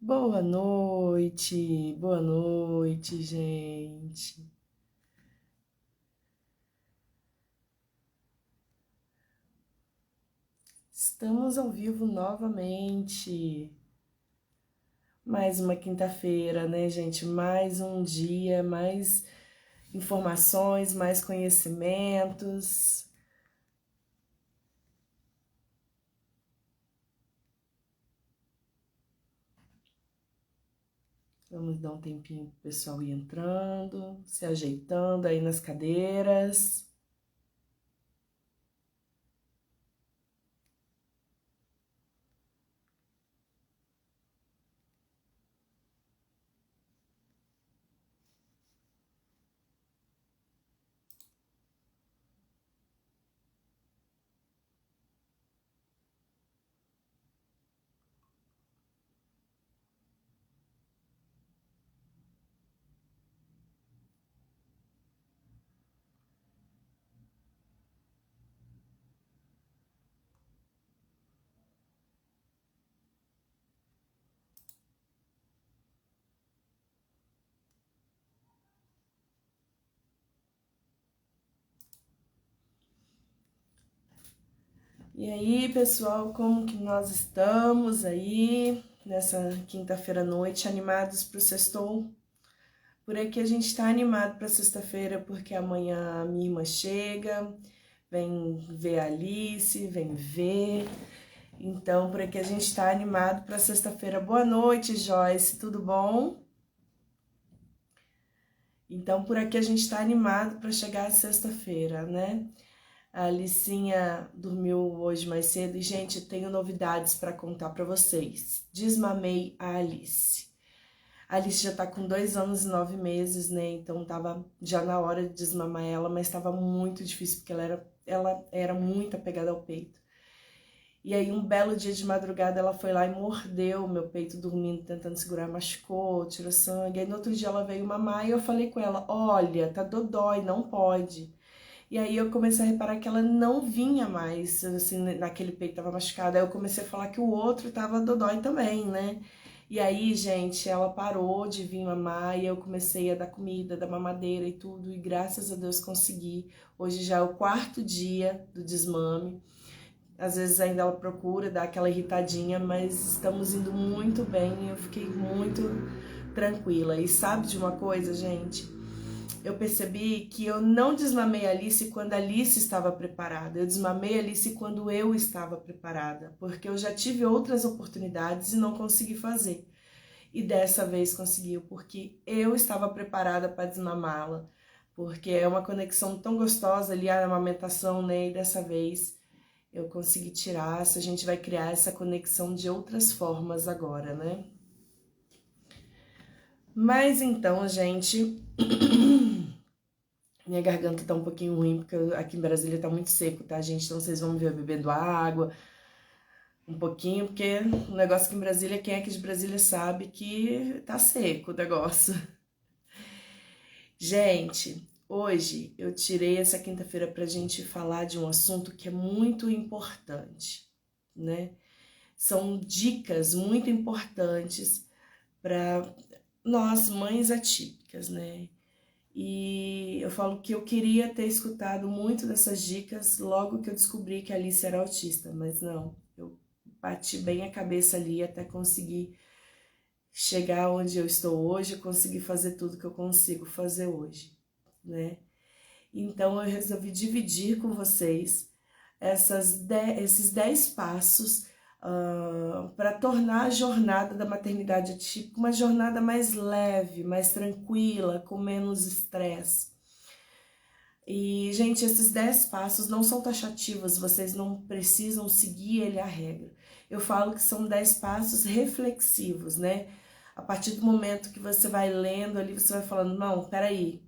Boa noite, gente. Estamos ao vivo novamente. Mais uma quinta-feira, né, gente? Mais um dia, mais informações, mais conhecimentos. Vamos dar um tempinho pro pessoal ir entrando, se ajeitando aí nas cadeiras. E aí, pessoal, como que nós estamos aí nessa quinta-feira à noite, animados para o sextou? Por aqui a gente tá animado para sexta-feira porque amanhã a minha irmã chega, vem ver a Alice, vem ver. Então, por aqui a gente tá animado para sexta-feira. Boa noite, Joyce, tudo bom? Então, por aqui a gente tá animado para chegar a sexta-feira, né? A Alicinha dormiu hoje mais cedo e, gente, eu tenho novidades para contar para vocês. Desmamei a Alice. A Alice já tá com 2 anos e 9 meses, né? Então tava já na hora de desmamar ela, mas tava muito difícil porque ela era muito apegada ao peito. E aí um belo dia de madrugada ela foi lá e mordeu o meu peito dormindo, tentando segurar, machucou, tirou sangue. Aí no outro dia ela veio mamar e eu falei com ela: "Olha, tá dodói, não pode". E aí eu comecei a reparar que ela não vinha mais, assim, naquele peito tava machucado. Aí eu comecei a falar que o outro tava dodói também, né? E aí, gente, ela parou de vir mamar e eu comecei a dar comida, dar mamadeira e tudo. E graças a Deus consegui. Hoje já é o 4º dia do desmame. Às vezes ainda ela procura dar aquela irritadinha, mas estamos indo muito bem. Eu fiquei muito tranquila. E sabe de uma coisa, gente? Eu percebi que eu não desmamei a Alice quando a Alice estava preparada. Eu desmamei a Alice quando eu estava preparada, porque eu já tive outras oportunidades e não consegui fazer. E dessa vez conseguiu, porque eu estava preparada para desmamá-la, porque é uma conexão tão gostosa ali a amamentação, né? E dessa vez eu consegui tirar. A gente vai criar essa conexão de outras formas agora, né? Mas então, gente, minha garganta tá um pouquinho ruim, porque aqui em Brasília tá muito seco, tá, gente? Então vocês vão ver eu bebendo água um pouquinho, porque o negócio aqui em Brasília, quem é aqui de Brasília sabe que tá seco o negócio. Gente, hoje eu tirei essa quinta-feira pra gente falar de um assunto que é muito importante, né? São dicas muito importantes para nós, mães atípicas, né? E eu falo que eu queria ter escutado muito dessas dicas logo que eu descobri que a Alice era autista, mas não, eu bati bem a cabeça ali até conseguir chegar onde eu estou hoje, conseguir fazer tudo que eu consigo fazer hoje, né? Então eu resolvi dividir com vocês esses 10 passos para tornar a jornada da maternidade atípica uma jornada mais leve, mais tranquila, com menos estresse. E, gente, esses 10 passos não são taxativos, vocês não precisam seguir ele à regra. Eu falo que são 10 passos reflexivos, né? A partir do momento que você vai lendo ali, você vai falando, não, peraí,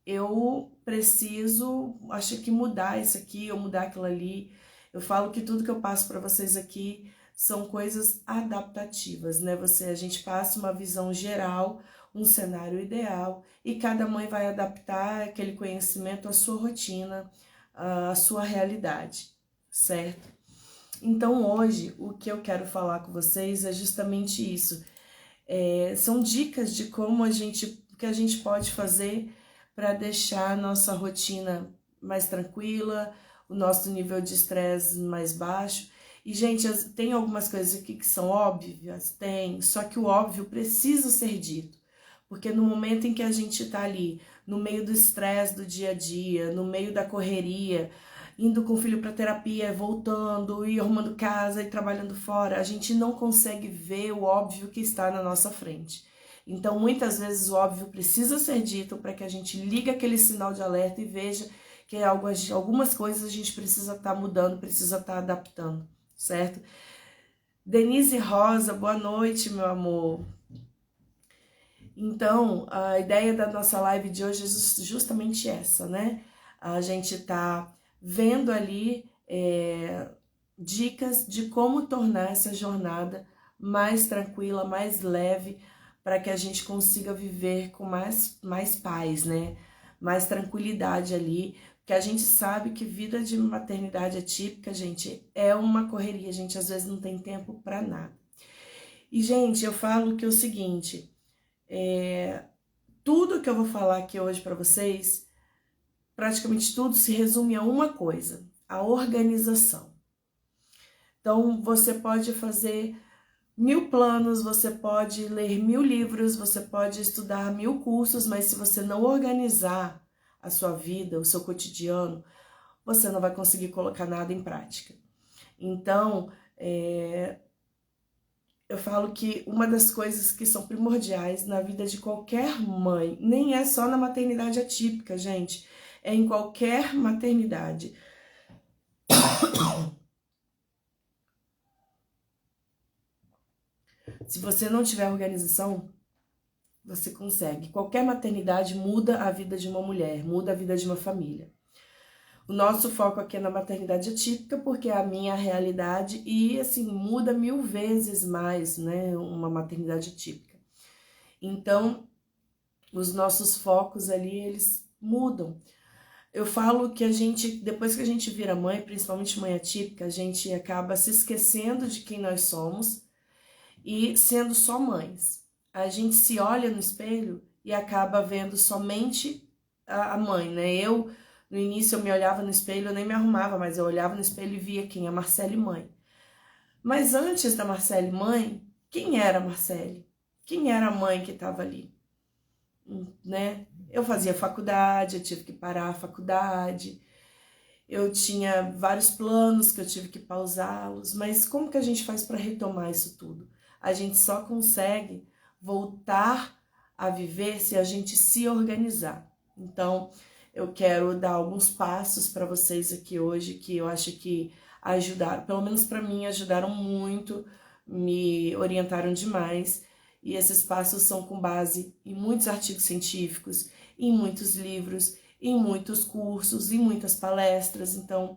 eu preciso, acho que mudar isso aqui, ou mudar aquilo ali. Eu falo que tudo que eu passo para vocês aqui são coisas adaptativas, né? A gente passa uma visão geral, um cenário ideal, e cada mãe vai adaptar aquele conhecimento à sua rotina, à sua realidade, certo? Então hoje, o que eu quero falar com vocês é justamente isso. São dicas de como que a gente pode fazer para deixar a nossa rotina mais tranquila, o nosso nível de estresse mais baixo. E, gente, tem algumas coisas aqui que são óbvias? Tem, só que o óbvio precisa ser dito. Porque no momento em que a gente está ali, no meio do estresse do dia a dia, no meio da correria, indo com o filho para terapia, voltando, e arrumando casa e trabalhando fora, a gente não consegue ver o óbvio que está na nossa frente. Então, muitas vezes o óbvio precisa ser dito para que a gente ligue aquele sinal de alerta e veja que algumas coisas a gente precisa estar mudando, precisa estar adaptando, certo? Denise Rosa, boa noite, meu amor. Então, a ideia da nossa live de hoje é justamente essa, né? A gente tá vendo ali dicas de como tornar essa jornada mais tranquila, mais leve, para que a gente consiga viver com mais paz, né? Mais tranquilidade ali, porque a gente sabe que vida de maternidade atípica, gente, é uma correria, a gente às vezes não tem tempo para nada. E, gente, eu falo que é o seguinte, tudo que eu vou falar aqui hoje para vocês, praticamente tudo se resume a uma coisa, a organização. Então, você pode fazer 1000 planos, você pode ler 1000 livros, você pode estudar 1000 cursos, mas se você não organizar a sua vida, o seu cotidiano, você não vai conseguir colocar nada em prática. Então, eu falo que uma das coisas que são primordiais na vida de qualquer mãe, nem é só na maternidade atípica, gente, é em qualquer maternidade. Se você não tiver organização, você consegue. Qualquer maternidade muda a vida de uma mulher, muda a vida de uma família. O nosso foco aqui é na maternidade atípica, porque é a minha realidade e, assim, muda 1000 vezes mais, né, uma maternidade atípica. Então, os nossos focos ali, eles mudam. Eu falo que depois que a gente vira mãe, principalmente mãe atípica, a gente acaba se esquecendo de quem nós somos e sendo só mães. A gente se olha no espelho e acaba vendo somente a mãe, né? No início, eu me olhava no espelho, eu nem me arrumava, mas eu olhava no espelho e via quem? A Marcele mãe. Mas antes da Marcele mãe, quem era a Marcele? Quem era a mãe que estava ali? Né? Eu fazia faculdade, eu tive que parar a faculdade, eu tinha vários planos que eu tive que pausá-los, mas como que a gente faz para retomar isso tudo? A gente só consegue voltar a viver se a gente se organizar. Então, eu quero dar alguns passos para vocês aqui hoje que eu acho que ajudaram, pelo menos para mim, ajudaram muito, me orientaram demais. E esses passos são com base em muitos artigos científicos, em muitos livros, em muitos cursos, em muitas palestras. Então,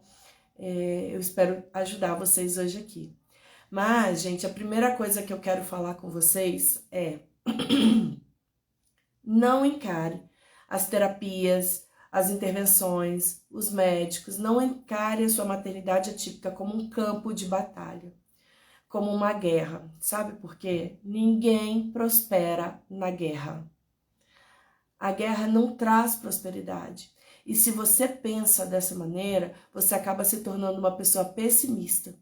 eu espero ajudar vocês hoje aqui. Mas, gente, a primeira coisa que eu quero falar com vocês é não encare as terapias, as intervenções, os médicos, não encare a sua maternidade atípica como um campo de batalha, como uma guerra. Sabe por quê? Ninguém prospera na guerra. A guerra não traz prosperidade. E se você pensa dessa maneira, você acaba se tornando uma pessoa pessimista.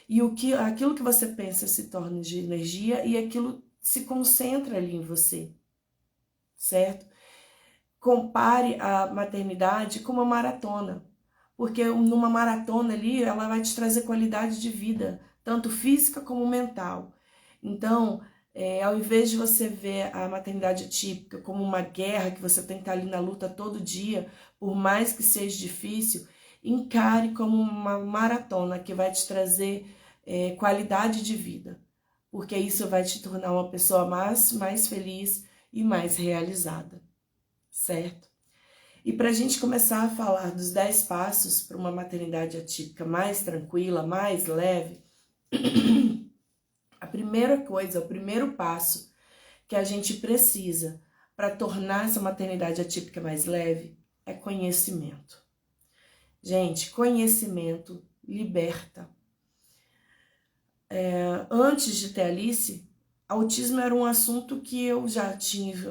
E aquilo que você pensa se torna de energia e aquilo se concentra ali em você, certo? Compare a maternidade com uma maratona, porque numa maratona ali ela vai te trazer qualidade de vida, tanto física como mental. Então, ao invés de você ver a maternidade atípica como uma guerra que você tem que estar ali na luta todo dia, por mais que seja difícil, encare como uma maratona que vai te trazer qualidade de vida, porque isso vai te tornar uma pessoa mais feliz e mais realizada, certo? E para a gente começar a falar dos 10 passos para uma maternidade atípica mais tranquila, mais leve, a primeira coisa, o primeiro passo que a gente precisa para tornar essa maternidade atípica mais leve é conhecimento. Gente, conhecimento liberta. Antes de ter Alice, autismo era um assunto que eu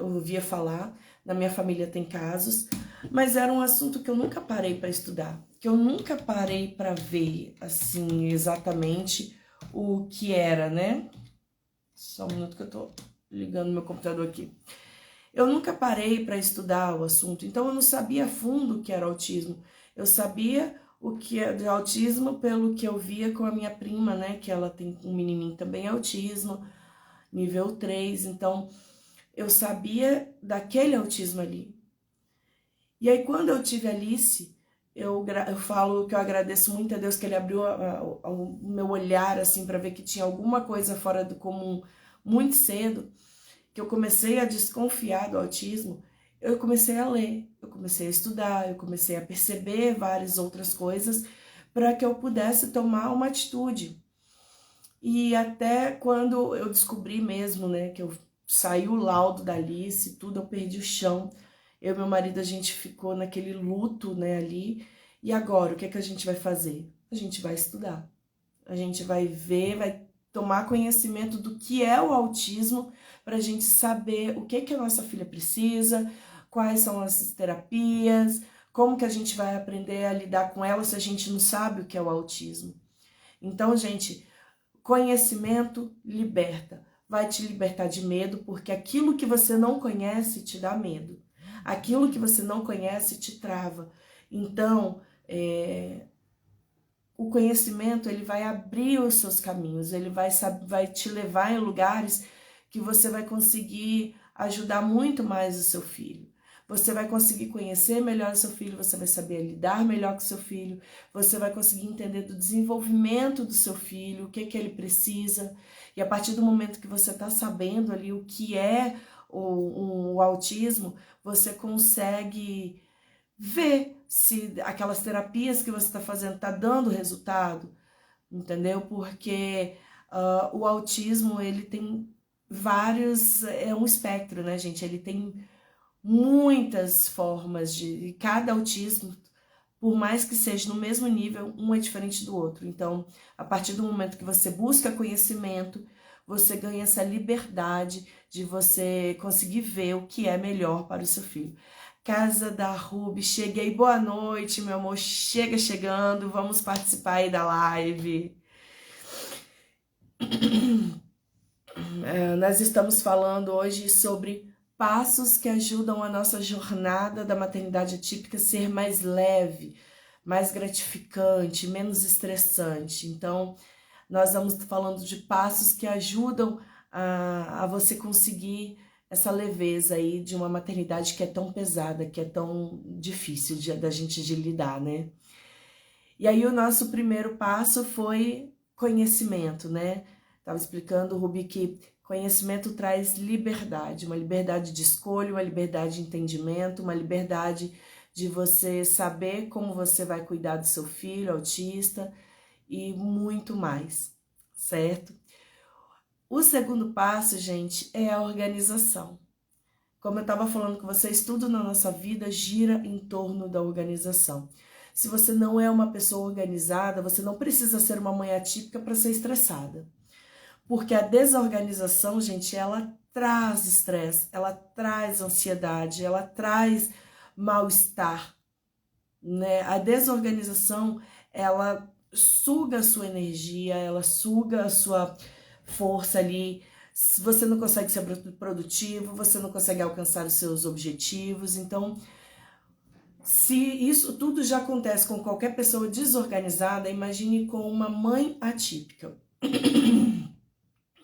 ouvia falar, na minha família tem casos, mas era um assunto que eu nunca parei para estudar, que eu nunca parei para ver, assim, exatamente o que era, né? Só um minuto que eu tô ligando meu computador aqui. Eu nunca parei para estudar o assunto, então eu não sabia a fundo o que era autismo. Eu sabia o que é de autismo pelo que eu via com a minha prima, né? Que ela tem um menininho também autismo, nível 3, então eu sabia daquele autismo ali. E aí quando eu tive a Alice, eu falo que eu agradeço muito a Deus que ele abriu o meu olhar assim para ver que tinha alguma coisa fora do comum muito cedo, que eu comecei a desconfiar do autismo. Eu comecei a ler, eu comecei a estudar, eu comecei a perceber várias outras coisas para que eu pudesse tomar uma atitude. E até quando eu descobri mesmo, né, que eu saiu o laudo da Alice, tudo, eu perdi o chão. Eu e meu marido, a gente ficou naquele luto, né, ali. E agora, o que é que a gente vai fazer? A gente vai estudar. A gente vai ver, vai tomar conhecimento do que é o autismo para a gente saber o que a nossa filha precisa, quais são as terapias, como que a gente vai aprender a lidar com ela se a gente não sabe o que é o autismo. Então, gente, conhecimento liberta. Vai te libertar de medo, porque aquilo que você não conhece te dá medo. Aquilo que você não conhece te trava. Então, o conhecimento ele vai abrir os seus caminhos, ele vai te levar em lugares que você vai conseguir ajudar muito mais o seu filho. Você vai conseguir conhecer melhor o seu filho, você vai saber lidar melhor com o seu filho, você vai conseguir entender do desenvolvimento do seu filho, o que ele precisa. E a partir do momento que você está sabendo ali o que é o autismo, você consegue ver se aquelas terapias que você está fazendo está dando resultado, entendeu? Porque o autismo, ele tem vários, é um espectro, né, gente? Ele tem muitas formas e cada autismo, por mais que seja no mesmo nível, um é diferente do outro. Então, a partir do momento que você busca conhecimento, você ganha essa liberdade de você conseguir ver o que é melhor para o seu filho. Casa da Ruby, cheguei, boa noite, meu amor, chega chegando, vamos participar aí da live. Nós estamos falando hoje sobre passos que ajudam a nossa jornada da maternidade atípica a ser mais leve, mais gratificante, menos estressante. Então, nós vamos falando de passos que ajudam a você conseguir essa leveza aí de uma maternidade que é tão pesada, que é tão difícil da gente de lidar, né? E aí o nosso primeiro passo foi conhecimento, né? Estava explicando, Rubi, que conhecimento traz liberdade, uma liberdade de escolha, uma liberdade de entendimento, uma liberdade de você saber como você vai cuidar do seu filho autista e muito mais, certo? O segundo passo, gente, é a organização. Como eu estava falando com vocês, tudo na nossa vida gira em torno da organização. Se você não é uma pessoa organizada, você não precisa ser uma mãe atípica para ser estressada. Porque a desorganização, gente, ela traz estresse, ela traz ansiedade, ela traz mal-estar, né? A desorganização, ela suga a sua energia, ela suga a sua força ali. Você não consegue ser produtivo, você não consegue alcançar os seus objetivos. Então, se isso tudo já acontece com qualquer pessoa desorganizada, imagine com uma mãe atípica,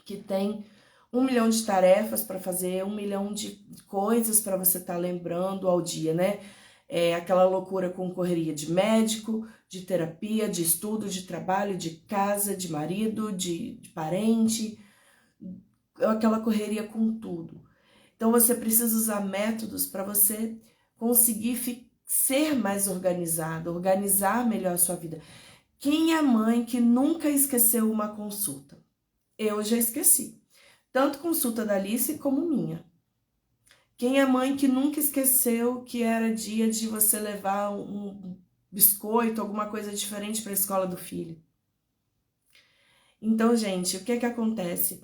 que tem 1 milhão de tarefas para fazer, 1 milhão de coisas para você estar lembrando ao dia, né? É aquela loucura com correria de médico, de terapia, de estudo, de trabalho, de casa, de marido, de parente, aquela correria com tudo. Então você precisa usar métodos para você conseguir ser mais organizado, organizar melhor a sua vida. Quem é mãe que nunca esqueceu uma consulta? Eu já esqueci. Tanto consulta da Alice como minha. Quem é mãe que nunca esqueceu que era dia de você levar um biscoito, alguma coisa diferente para a escola do filho? Então, gente, o que acontece?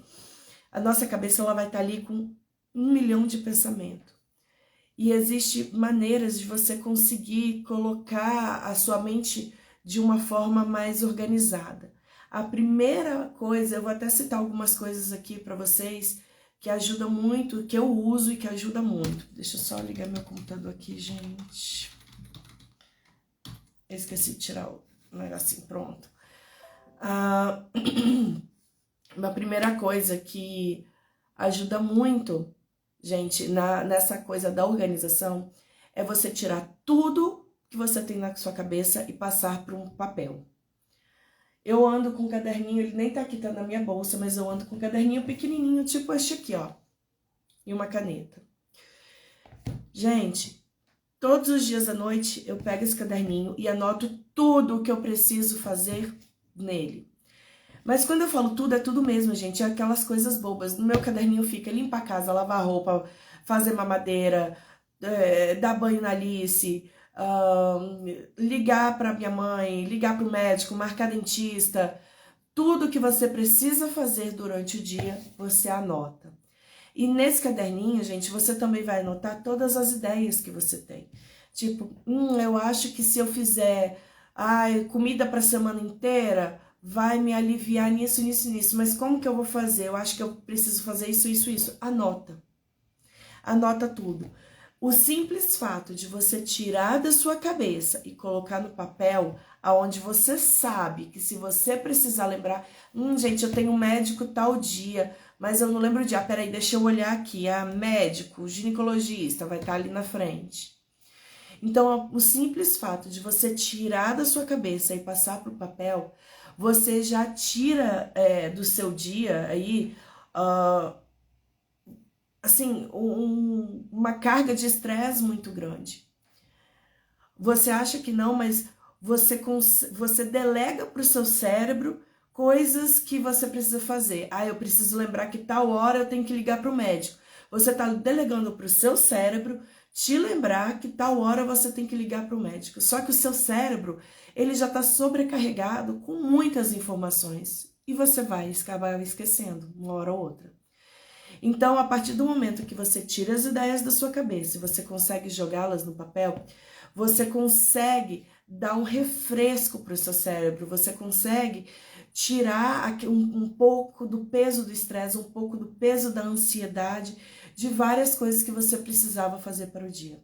A nossa cabeça ela vai estar ali com 1 milhão de pensamentos. E existe maneiras de você conseguir colocar a sua mente de uma forma mais organizada. A primeira coisa, eu vou até citar algumas coisas aqui para vocês que ajudam muito, que eu uso e que ajuda muito. Deixa eu só ligar meu computador aqui, gente. Eu esqueci de tirar o negocinho, pronto. Uma primeira coisa que ajuda muito, gente, nessa coisa da organização, é você tirar tudo que você tem na sua cabeça e passar para um papel. Eu ando com um caderninho, ele nem tá aqui, tá na minha bolsa, mas eu ando com um caderninho pequenininho, tipo este aqui, ó, e uma caneta. Gente, todos os dias à noite eu pego esse caderninho e anoto tudo o que eu preciso fazer nele. Mas quando eu falo tudo, é tudo mesmo, gente. É aquelas coisas bobas. No meu caderninho fica limpar a casa, lavar roupa, fazer mamadeira, dar banho na Alice, ligar para minha mãe, ligar para o médico, marcar dentista. Tudo que você precisa fazer durante o dia, você anota. E nesse caderninho, gente, você também vai anotar todas as ideias que você tem. Tipo, eu acho que se eu fizer comida para a semana inteira, vai me aliviar nisso, nisso, nisso. Mas como que eu vou fazer? Eu acho que eu preciso fazer isso, isso, isso. Anota. Anota tudo. O simples fato de você tirar da sua cabeça e colocar no papel, aonde você sabe que se você precisar lembrar, gente, eu tenho um médico tal dia, mas eu não lembro o dia. Peraí, deixa eu olhar aqui. Médico, ginecologista, vai estar ali na frente. Então, o simples fato de você tirar da sua cabeça e passar para o papel, você já tira do seu dia aí, assim, uma carga de estresse muito grande. Você acha que não, mas você delega para o seu cérebro coisas que você precisa fazer. Eu preciso lembrar que tal hora eu tenho que ligar para o médico. Você está delegando para o seu cérebro te lembrar que tal hora você tem que ligar para o médico. Só que o seu cérebro, ele já está sobrecarregado com muitas informações. E você vai acabar esquecendo, uma hora ou outra. Então, a partir do momento que você tira as ideias da sua cabeça e você consegue jogá-las no papel, você consegue dar um refresco para o seu cérebro, você consegue tirar um pouco do peso do estresse, um pouco do peso da ansiedade, de várias coisas que você precisava fazer para o dia.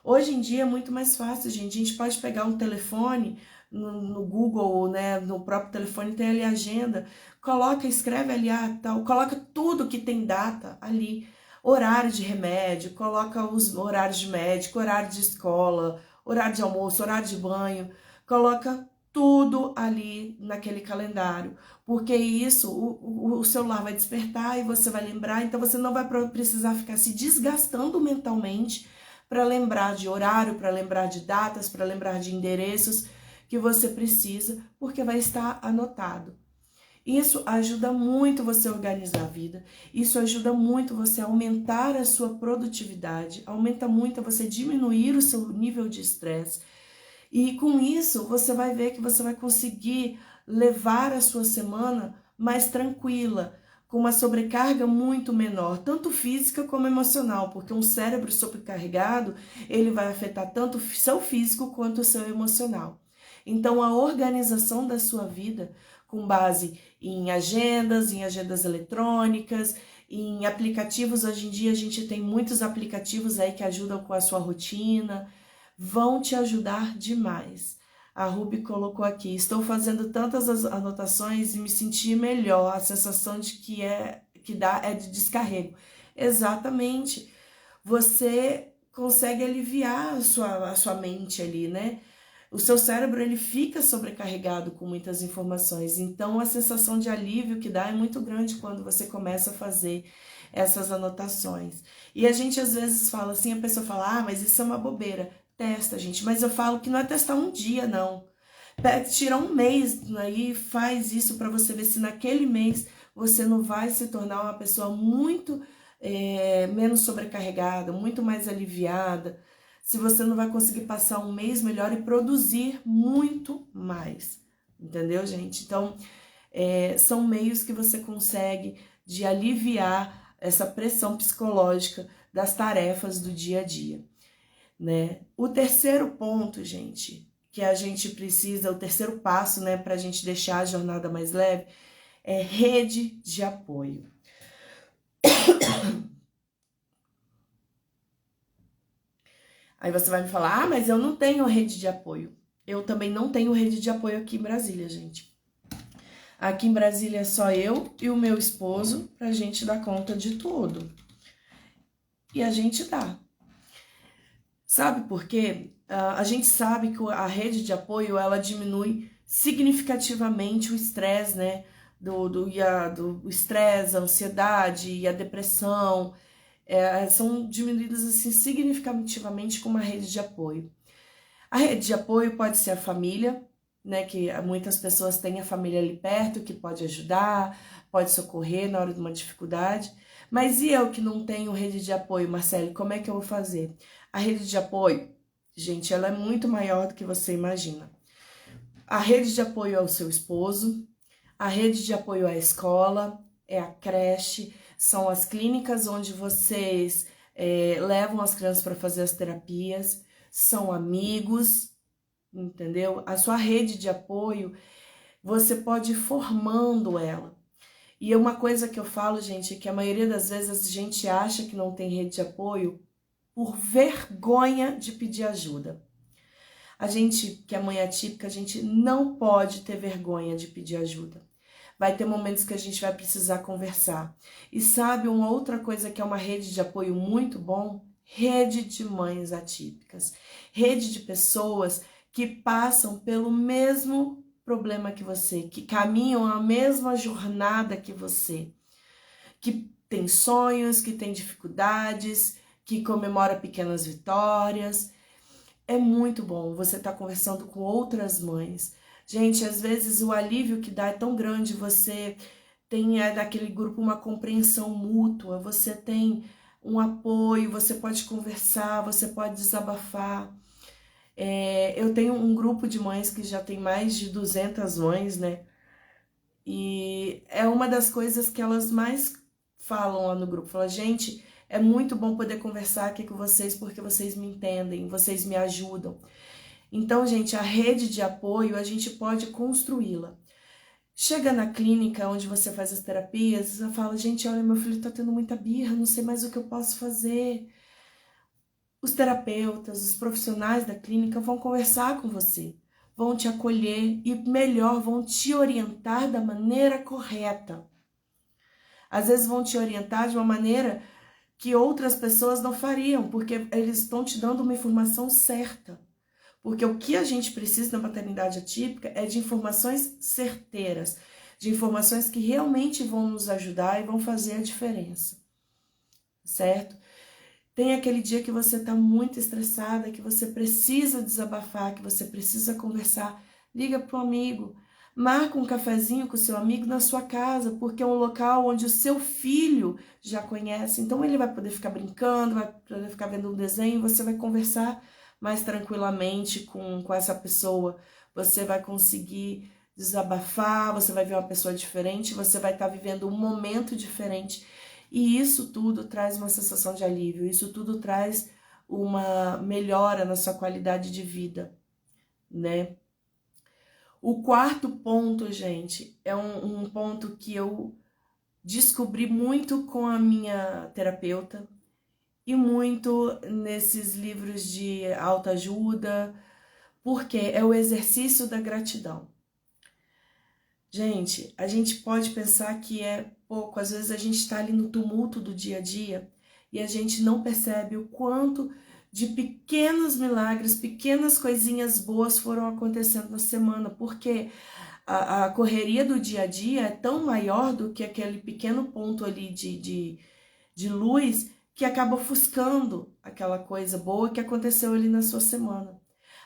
Hoje em dia é muito mais fácil, gente. A gente pode pegar um telefone no Google, né, no próprio telefone tem ali a agenda, coloca, escreve ali, tal, coloca tudo que tem data ali, horário de remédio, coloca os horários de médico, horário de escola, horário de almoço, horário de banho, coloca tudo ali naquele calendário, porque isso, o celular vai despertar e você vai lembrar, então você não vai precisar ficar se desgastando mentalmente para lembrar de horário, para lembrar de datas, para lembrar de endereços que você precisa, porque vai estar anotado. Isso ajuda muito você a organizar a vida, isso ajuda muito você a aumentar a sua produtividade, aumenta muito você diminuir o seu nível de estresse. E com isso, você vai ver que você vai conseguir levar a sua semana mais tranquila, com uma sobrecarga muito menor, tanto física como emocional, porque um cérebro sobrecarregado, ele vai afetar tanto o seu físico quanto o seu emocional. Então, a organização da sua vida, com base em agendas eletrônicas, em aplicativos, hoje em dia a gente tem muitos aplicativos aí que ajudam com a sua rotina, vão te ajudar demais. A Ruby colocou aqui, estou fazendo tantas anotações e me senti melhor, a sensação de que dá é de descarrego. Exatamente, você consegue aliviar a sua mente ali, né? O seu cérebro, ele fica sobrecarregado com muitas informações, então a sensação de alívio que dá é muito grande quando você começa a fazer essas anotações. E a gente às vezes fala assim, a pessoa fala, mas isso é uma bobeira. Testa, gente, mas eu falo que não é testar um dia, não. Tira um mês aí, faz isso para você ver se naquele mês você não vai se tornar uma pessoa muito menos sobrecarregada, muito mais aliviada, se você não vai conseguir passar um mês melhor e produzir muito mais, entendeu, gente? Então, são meios que você consegue de aliviar essa pressão psicológica das tarefas do dia a dia, né? O terceiro ponto, gente, que a gente precisa, o terceiro passo, né, para a gente deixar a jornada mais leve, é rede de apoio. Aí você vai me falar, mas eu não tenho rede de apoio. Eu também não tenho rede de apoio aqui em Brasília, gente. Aqui em Brasília é só eu e o meu esposo pra gente dar conta de tudo. E a gente dá. Sabe por quê? A gente sabe que a rede de apoio, ela diminui significativamente o estresse, né? Do estresse, a ansiedade e a depressão. São diminuídas assim, significativamente com uma rede de apoio. A rede de apoio pode ser a família, né, que muitas pessoas têm a família ali perto, que pode ajudar, pode socorrer na hora de uma dificuldade. Mas e eu que não tenho rede de apoio, Marcele, como é que eu vou fazer? A rede de apoio, gente, ela é muito maior do que você imagina. A rede de apoio é o seu esposo, a rede de apoio é a escola, é a creche, são as clínicas onde vocês levam as crianças para fazer as terapias, são amigos, entendeu? A sua rede de apoio, você pode ir formando ela. E uma coisa que eu falo, gente, é que a maioria das vezes a gente acha que não tem rede de apoio por vergonha de pedir ajuda. A gente, que é mãe atípica, a gente não pode ter vergonha de pedir ajuda. Vai ter momentos que a gente vai precisar conversar. E sabe uma outra coisa que é uma rede de apoio muito bom? Rede de mães atípicas. Rede de pessoas que passam pelo mesmo problema que você, que caminham a mesma jornada que você, que tem sonhos, que tem dificuldades, que comemora pequenas vitórias. É muito bom você estar conversando com outras mães. Gente, às vezes o alívio que dá é tão grande, você tem daquele grupo uma compreensão mútua, você tem um apoio, você pode conversar, você pode desabafar. Eu tenho um grupo de mães que já tem mais de 200 mães, né? E é uma das coisas que elas mais falam lá no grupo. Fala, gente, é muito bom poder conversar aqui com vocês porque vocês me entendem, vocês me ajudam. Então, gente, a rede de apoio, a gente pode construí-la. Chega na clínica onde você faz as terapias, você fala, gente, olha, meu filho tá tendo muita birra, não sei mais o que eu posso fazer. Os terapeutas, os profissionais da clínica vão conversar com você, vão te acolher e, melhor, vão te orientar da maneira correta. Às vezes vão te orientar de uma maneira que outras pessoas não fariam, porque eles estão te dando uma informação certa. Porque o que a gente precisa na maternidade atípica é de informações certeiras, de informações que realmente vão nos ajudar e vão fazer a diferença, certo? Tem aquele dia que você está muito estressada, que você precisa desabafar, que você precisa conversar, liga para um amigo, marca um cafezinho com o seu amigo na sua casa, porque é um local onde o seu filho já conhece, então ele vai poder ficar brincando, vai poder ficar vendo um desenho, você vai conversar mais tranquilamente com essa pessoa, você vai conseguir desabafar, você vai ver uma pessoa diferente, você vai estar vivendo um momento diferente, e isso tudo traz uma sensação de alívio, isso tudo traz uma melhora na sua qualidade de vida, né? O quarto ponto, gente, é um ponto que eu descobri muito com a minha terapeuta, e muito nesses livros de autoajuda, porque é o exercício da gratidão. Gente, a gente pode pensar que é pouco, às vezes a gente está ali no tumulto do dia a dia e a gente não percebe o quanto de pequenos milagres, pequenas coisinhas boas foram acontecendo na semana, porque a correria do dia a dia é tão maior do que aquele pequeno ponto ali de luz que acaba ofuscando aquela coisa boa que aconteceu ali na sua semana.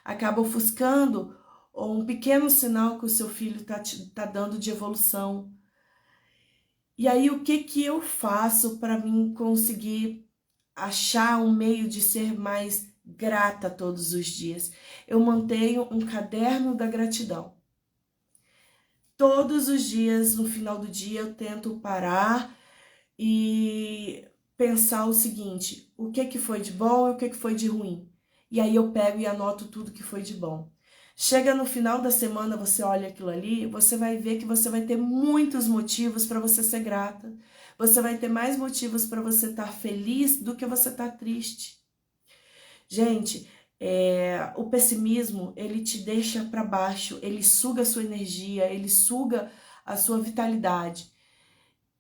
Acaba ofuscando um pequeno sinal que o seu filho tá dando de evolução. E aí, o que eu faço para mim conseguir achar um meio de ser mais grata todos os dias? Eu mantenho um caderno da gratidão. Todos os dias, no final do dia, eu tento parar e pensar o seguinte, o que foi de bom e o que foi de ruim. E aí eu pego e anoto tudo que foi de bom. Chega no final da semana, você olha aquilo ali, você vai ver que você vai ter muitos motivos para você ser grata. Você vai ter mais motivos para você estar feliz do que você estar triste. Gente, o pessimismo, ele te deixa para baixo, ele suga a sua energia, ele suga a sua vitalidade.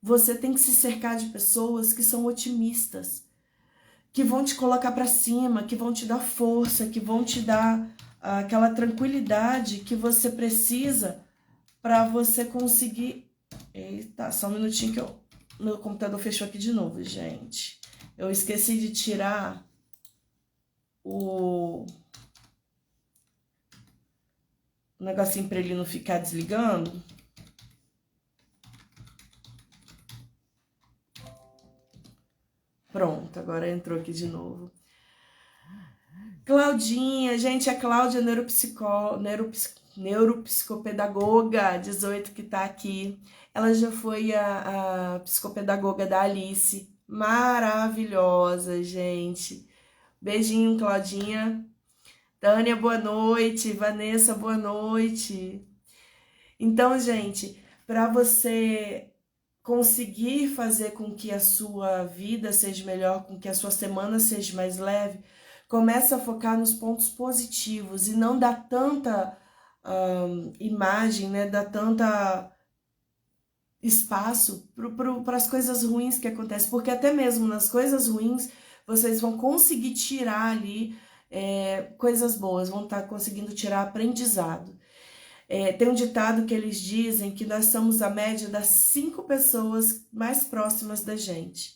Você tem que se cercar de pessoas que são otimistas, que vão te colocar para cima, que vão te dar força, que vão te dar aquela tranquilidade que você precisa para você conseguir... Eita, só um minutinho que meu computador fechou aqui de novo, gente. Eu esqueci de tirar o negocinho para ele não ficar desligando. Pronto, agora entrou aqui de novo. Claudinha, gente, a Cláudia neuropsicopedagoga 18 que tá aqui. Ela já foi a psicopedagoga da Alice. Maravilhosa, gente. Beijinho, Claudinha. Tânia, boa noite. Vanessa, boa noite. Então, gente, para você conseguir fazer com que a sua vida seja melhor, com que a sua semana seja mais leve, começa a focar nos pontos positivos e não dá tanta imagem, né? Dá tanta espaço para as coisas ruins que acontecem, porque até mesmo nas coisas ruins vocês vão conseguir tirar ali coisas boas, vão estar conseguindo tirar aprendizado. Tem um ditado que eles dizem que nós somos a média das 5 pessoas mais próximas da gente.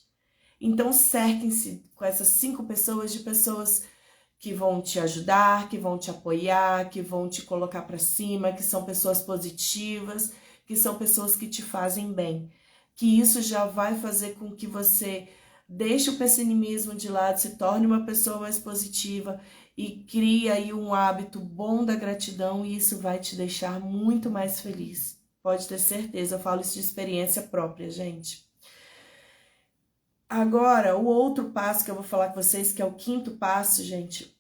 Então, cerquem-se com essas 5 pessoas de pessoas que vão te ajudar, que vão te apoiar, que vão te colocar para cima, que são pessoas positivas, que são pessoas que te fazem bem. Que isso já vai fazer com que você deixe o pessimismo de lado, se torne uma pessoa mais positiva e crie aí um hábito bom da gratidão, e isso vai te deixar muito mais feliz. Pode ter certeza, eu falo isso de experiência própria, gente. Agora, o outro passo que eu vou falar com vocês, que é o 5º passo, gente,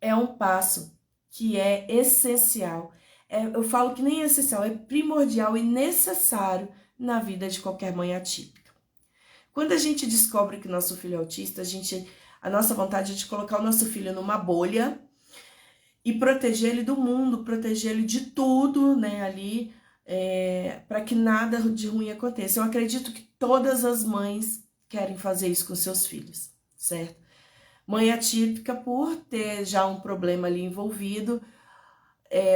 é um passo que é essencial. Eu falo que nem é essencial, é primordial e necessário na vida de qualquer mãe atípica. Quando a gente descobre que nosso filho é autista, a nossa vontade é de colocar o nosso filho numa bolha e proteger ele do mundo, proteger ele de tudo, né, ali, para que nada de ruim aconteça. Eu acredito que todas as mães querem fazer isso com seus filhos, certo? Mãe atípica, por ter já um problema ali envolvido,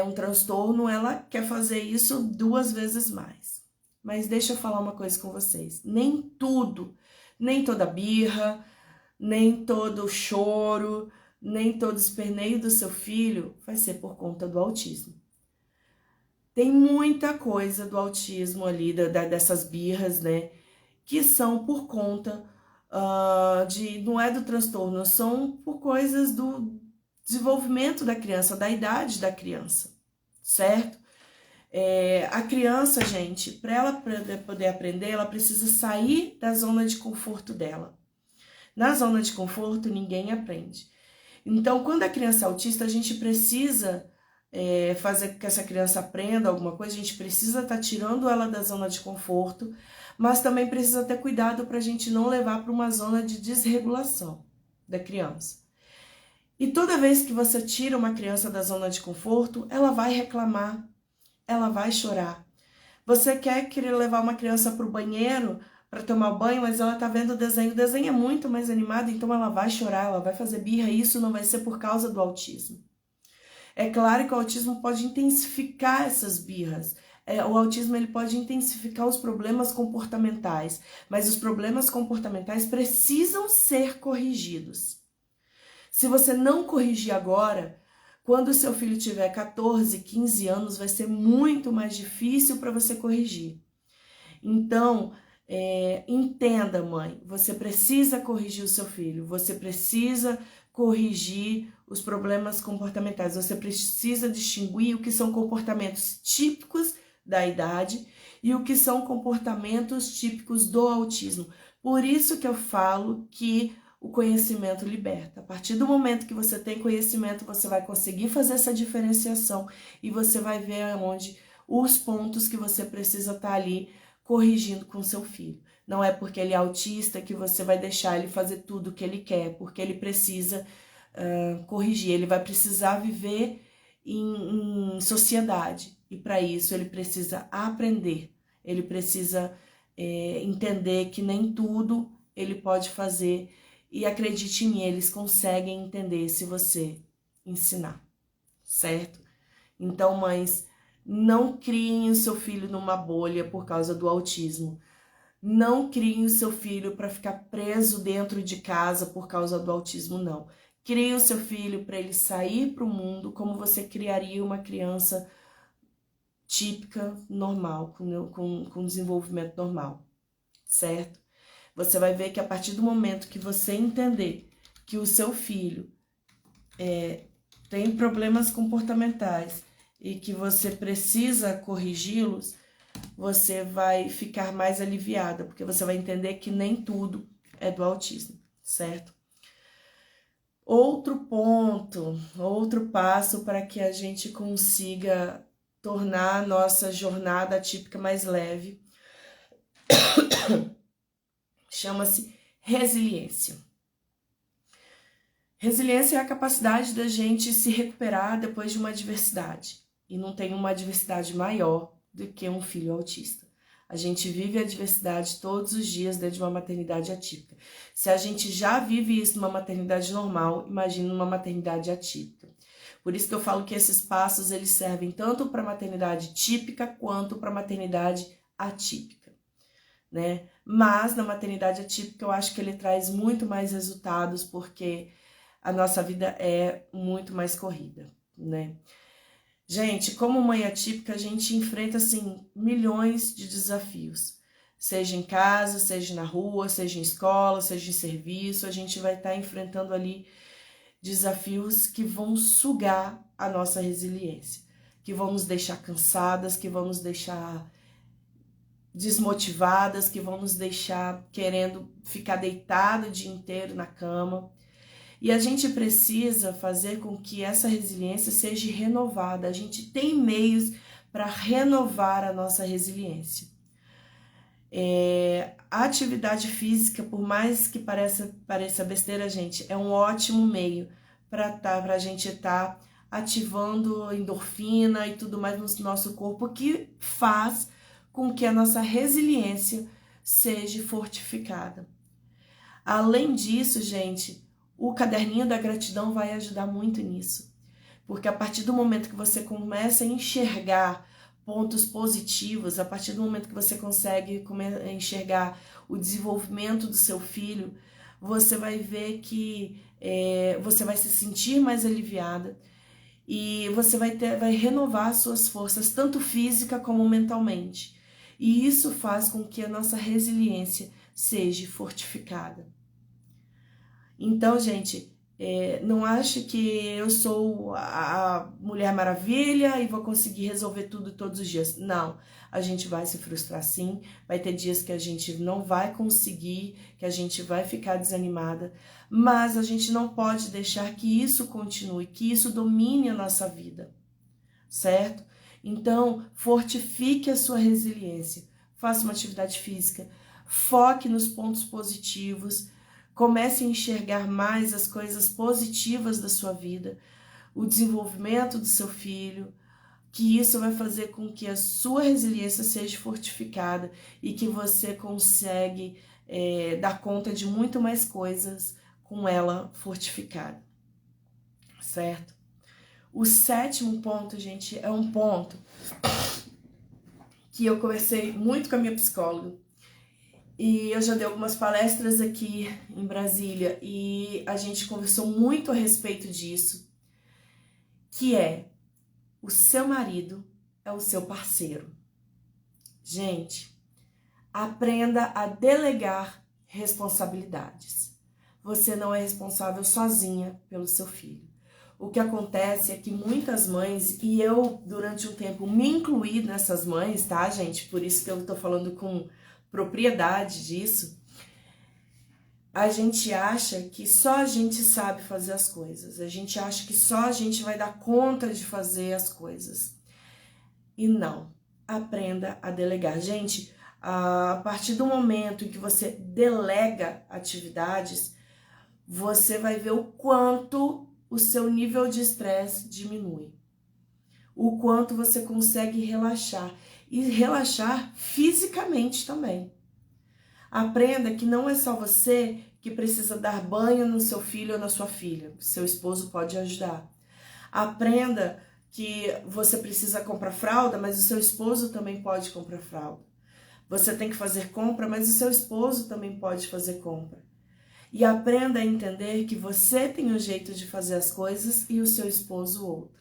um transtorno, ela quer fazer isso 2 vezes mais. Mas deixa eu falar uma coisa com vocês. Nem tudo, nem toda birra, nem todo choro, nem todo esperneio do seu filho vai ser por conta do autismo. Tem muita coisa do autismo ali, dessas birras, né, que são por conta não é do transtorno, são por coisas do desenvolvimento da criança, da idade da criança, certo? A criança, gente, para ela poder aprender, ela precisa sair da zona de conforto dela. Na zona de conforto, ninguém aprende. Então, quando a criança é autista, a gente precisa fazer com que essa criança aprenda alguma coisa, a gente precisa estar tirando ela da zona de conforto, mas também precisa ter cuidado para a gente não levar para uma zona de desregulação da criança. E toda vez que você tira uma criança da zona de conforto, ela vai reclamar, ela vai chorar. Você querer levar uma criança para o banheiro para tomar banho, mas ela tá vendo o desenho é muito mais animado, então ela vai chorar, ela vai fazer birra, e isso não vai ser por causa do autismo. É claro que o autismo pode intensificar essas birras. O autismo ele pode intensificar os problemas comportamentais, mas os problemas comportamentais precisam ser corrigidos. Se você não corrigir agora, quando o seu filho tiver 14, 15 anos, vai ser muito mais difícil para você corrigir. Então, entenda, mãe, você precisa corrigir o seu filho, você precisa corrigir os problemas comportamentais, você precisa distinguir o que são comportamentos típicos da idade e o que são comportamentos típicos do autismo. Por isso que eu falo que o conhecimento liberta. A partir do momento que você tem conhecimento, você vai conseguir fazer essa diferenciação e você vai ver onde os pontos que você precisa estar ali corrigindo com seu filho. Não é porque ele é autista que você vai deixar ele fazer tudo o que ele quer, porque ele precisa corrigir, ele vai precisar viver em sociedade e para isso ele precisa aprender, ele precisa entender que nem tudo ele pode fazer e acredite em mim, eles conseguem entender se você ensinar, certo? Então, mães, não criem o seu filho numa bolha por causa do autismo. Não criem o seu filho para ficar preso dentro de casa por causa do autismo, não. Crie o seu filho para ele sair para o mundo como você criaria uma criança típica, normal, com desenvolvimento normal, certo? Você vai ver que a partir do momento que você entender que o seu filho tem problemas comportamentais e que você precisa corrigi-los, você vai ficar mais aliviada, porque você vai entender que nem tudo é do autismo, certo? Outro ponto, outro passo para que a gente consiga tornar a nossa jornada atípica mais leve, chama-se resiliência. Resiliência é a capacidade da gente se recuperar depois de uma adversidade. E não tem uma adversidade maior do que um filho autista. A gente vive a adversidade todos os dias dentro de uma maternidade atípica. Se a gente já vive isso numa maternidade normal, imagina numa maternidade atípica. Por isso que eu falo que esses passos eles servem tanto para a maternidade típica quanto para a maternidade atípica, né? Mas na maternidade atípica eu acho que ele traz muito mais resultados porque a nossa vida é muito mais corrida, né? Gente, como mãe atípica, a gente enfrenta, assim, milhões de desafios. Seja em casa, seja na rua, seja em escola, seja em serviço, a gente vai estar enfrentando ali desafios que vão sugar a nossa resiliência, que vão nos deixar cansadas, que vão nos deixar desmotivadas, que vão nos deixar querendo ficar deitado o dia inteiro na cama. E a gente precisa fazer com que essa resiliência seja renovada. A gente tem meios para renovar a nossa resiliência. A atividade física, por mais que pareça besteira, gente, é um ótimo meio para a gente estar ativando endorfina e tudo mais no nosso corpo, que faz com que a nossa resiliência seja fortificada. Além disso, gente, o caderninho da gratidão vai ajudar muito nisso, porque a partir do momento que você começa a enxergar pontos positivos, a partir do momento que você consegue enxergar o desenvolvimento do seu filho, você vai ver que você vai se sentir mais aliviada e você vai renovar suas forças, tanto física como mentalmente. E isso faz com que a nossa resiliência seja fortificada. Então, gente, não ache que eu sou a Mulher Maravilha e vou conseguir resolver tudo todos os dias. Não, a gente vai se frustrar sim, vai ter dias que a gente não vai conseguir, que a gente vai ficar desanimada, mas a gente não pode deixar que isso continue, que isso domine a nossa vida, certo? Então, fortifique a sua resiliência, faça uma atividade física, foque nos pontos positivos, comece a enxergar mais as coisas positivas da sua vida, o desenvolvimento do seu filho, que isso vai fazer com que a sua resiliência seja fortificada e que você consegue dar conta de muito mais coisas com ela fortificada, certo? O 7º ponto, gente, é um ponto que eu conversei muito com a minha psicóloga. E eu já dei algumas palestras aqui em Brasília e a gente conversou muito a respeito disso, que é o seu marido é o seu parceiro. Gente, aprenda a delegar responsabilidades. Você não é responsável sozinha pelo seu filho. o que acontece é que muitas mães, e eu durante um tempo me incluí nessas mães, tá, gente? Por isso que eu tô falando com propriedade disso. A gente acha que só a gente sabe fazer as coisas. A gente acha que só a gente vai dar conta de fazer as coisas. E não. Aprenda a delegar. Gente, a partir do momento em que você delega atividades, você vai ver o quanto o seu nível de estresse diminui. O quanto você consegue relaxar. E relaxar fisicamente também. Aprenda que não é só você que precisa dar banho no seu filho ou na sua filha. Seu esposo pode ajudar. Aprenda que você precisa comprar fralda, mas o seu esposo também pode comprar fralda. Você tem que fazer compra, mas o seu esposo também pode fazer compra. E aprenda a entender que você tem um jeito de fazer as coisas e o seu esposo outro.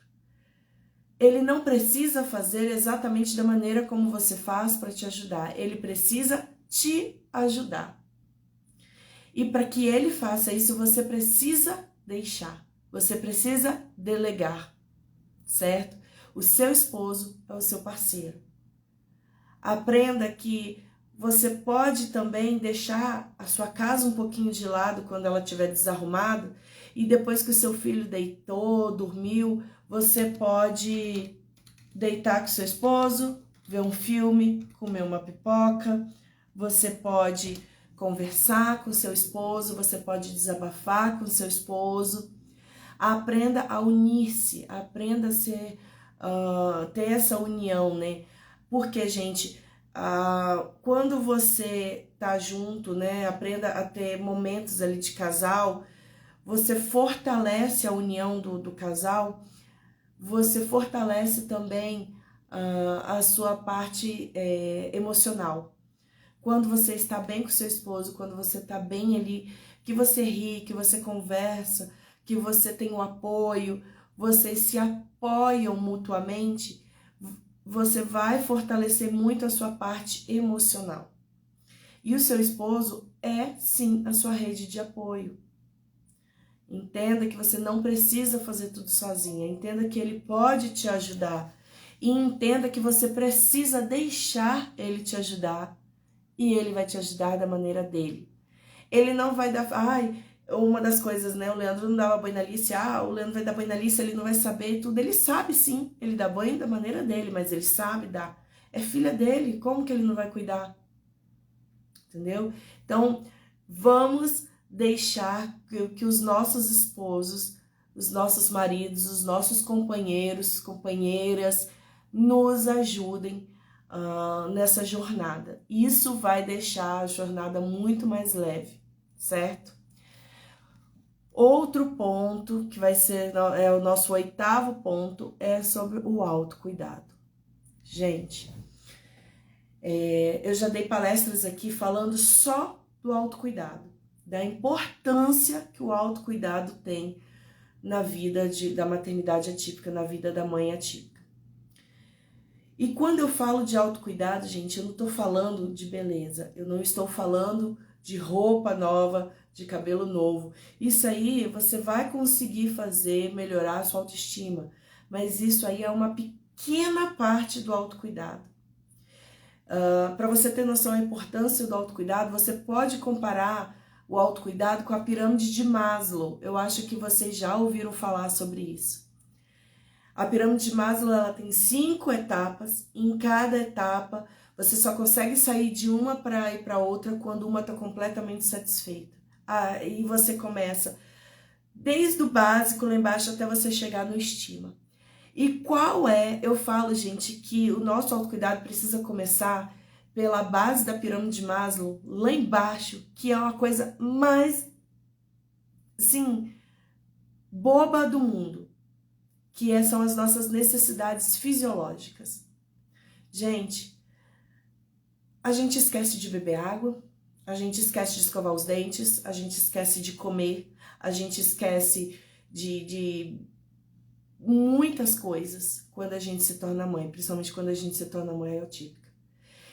Ele não precisa fazer exatamente da maneira como você faz para te ajudar. Ele precisa te ajudar. E para que ele faça isso, você precisa deixar. Você precisa delegar, certo? O seu esposo é o seu parceiro. Aprenda que você pode também deixar a sua casa um pouquinho de lado quando ela estiver desarrumada e depois que o seu filho deitou, dormiu, você pode deitar com seu esposo, ver um filme, comer uma pipoca, você pode conversar com seu esposo, você pode desabafar com seu esposo. Aprenda a unir-se, aprenda a ser, ter essa união, né? Porque, gente, quando você tá junto, né? Aprenda a ter momentos ali de casal, você fortalece a união do casal, você fortalece também a sua parte emocional. Quando você está bem com seu esposo, quando você está bem ali, que você ri, que você conversa, que você tem um apoio, vocês se apoiam mutuamente, você vai fortalecer muito a sua parte emocional. E o seu esposo é, sim, a sua rede de apoio. Entenda que você não precisa fazer tudo sozinha. Entenda que ele pode te ajudar. E entenda que você precisa deixar ele te ajudar. E ele vai te ajudar da maneira dele. Ele não vai dar... uma das coisas, né? O Leandro não dava banho na Alice. O Leandro vai dar banho na Alice, ele não vai saber tudo. Ele sabe sim. Ele dá banho da maneira dele, mas ele sabe dar. É filha dele. Como que ele não vai cuidar? Entendeu? Então, vamos deixar que os nossos esposos, os nossos maridos, os nossos companheiros, companheiras, nos ajudem nessa jornada. Isso vai deixar a jornada muito mais leve, certo? Outro ponto, que vai ser o nosso 8º ponto, é sobre o autocuidado. Gente, eu já dei palestras aqui falando só do autocuidado, da importância que o autocuidado tem na vida da maternidade atípica, na vida da mãe atípica. E quando eu falo de autocuidado, gente, eu não estou falando de beleza, eu não estou falando de roupa nova, de cabelo novo. Isso aí você vai conseguir fazer, melhorar a sua autoestima, mas isso aí é uma pequena parte do autocuidado. Para você ter noção da importância do autocuidado, você pode comparar o autocuidado com a pirâmide de Maslow. Eu acho que vocês já ouviram falar sobre isso. A pirâmide de Maslow ela tem 5 etapas. Em cada etapa, você só consegue sair de uma para ir para outra quando uma está completamente satisfeita. E você começa desde o básico lá embaixo até você chegar no estima. E eu falo, gente, que o nosso autocuidado precisa começar pela base da pirâmide de Maslow, lá embaixo, que é uma coisa mais, assim, boba do mundo, que são as nossas necessidades fisiológicas. Gente, a gente esquece de beber água, a gente esquece de escovar os dentes, a gente esquece de comer, a gente esquece de muitas coisas quando a gente se torna mãe, principalmente quando a gente se torna mãe atípica.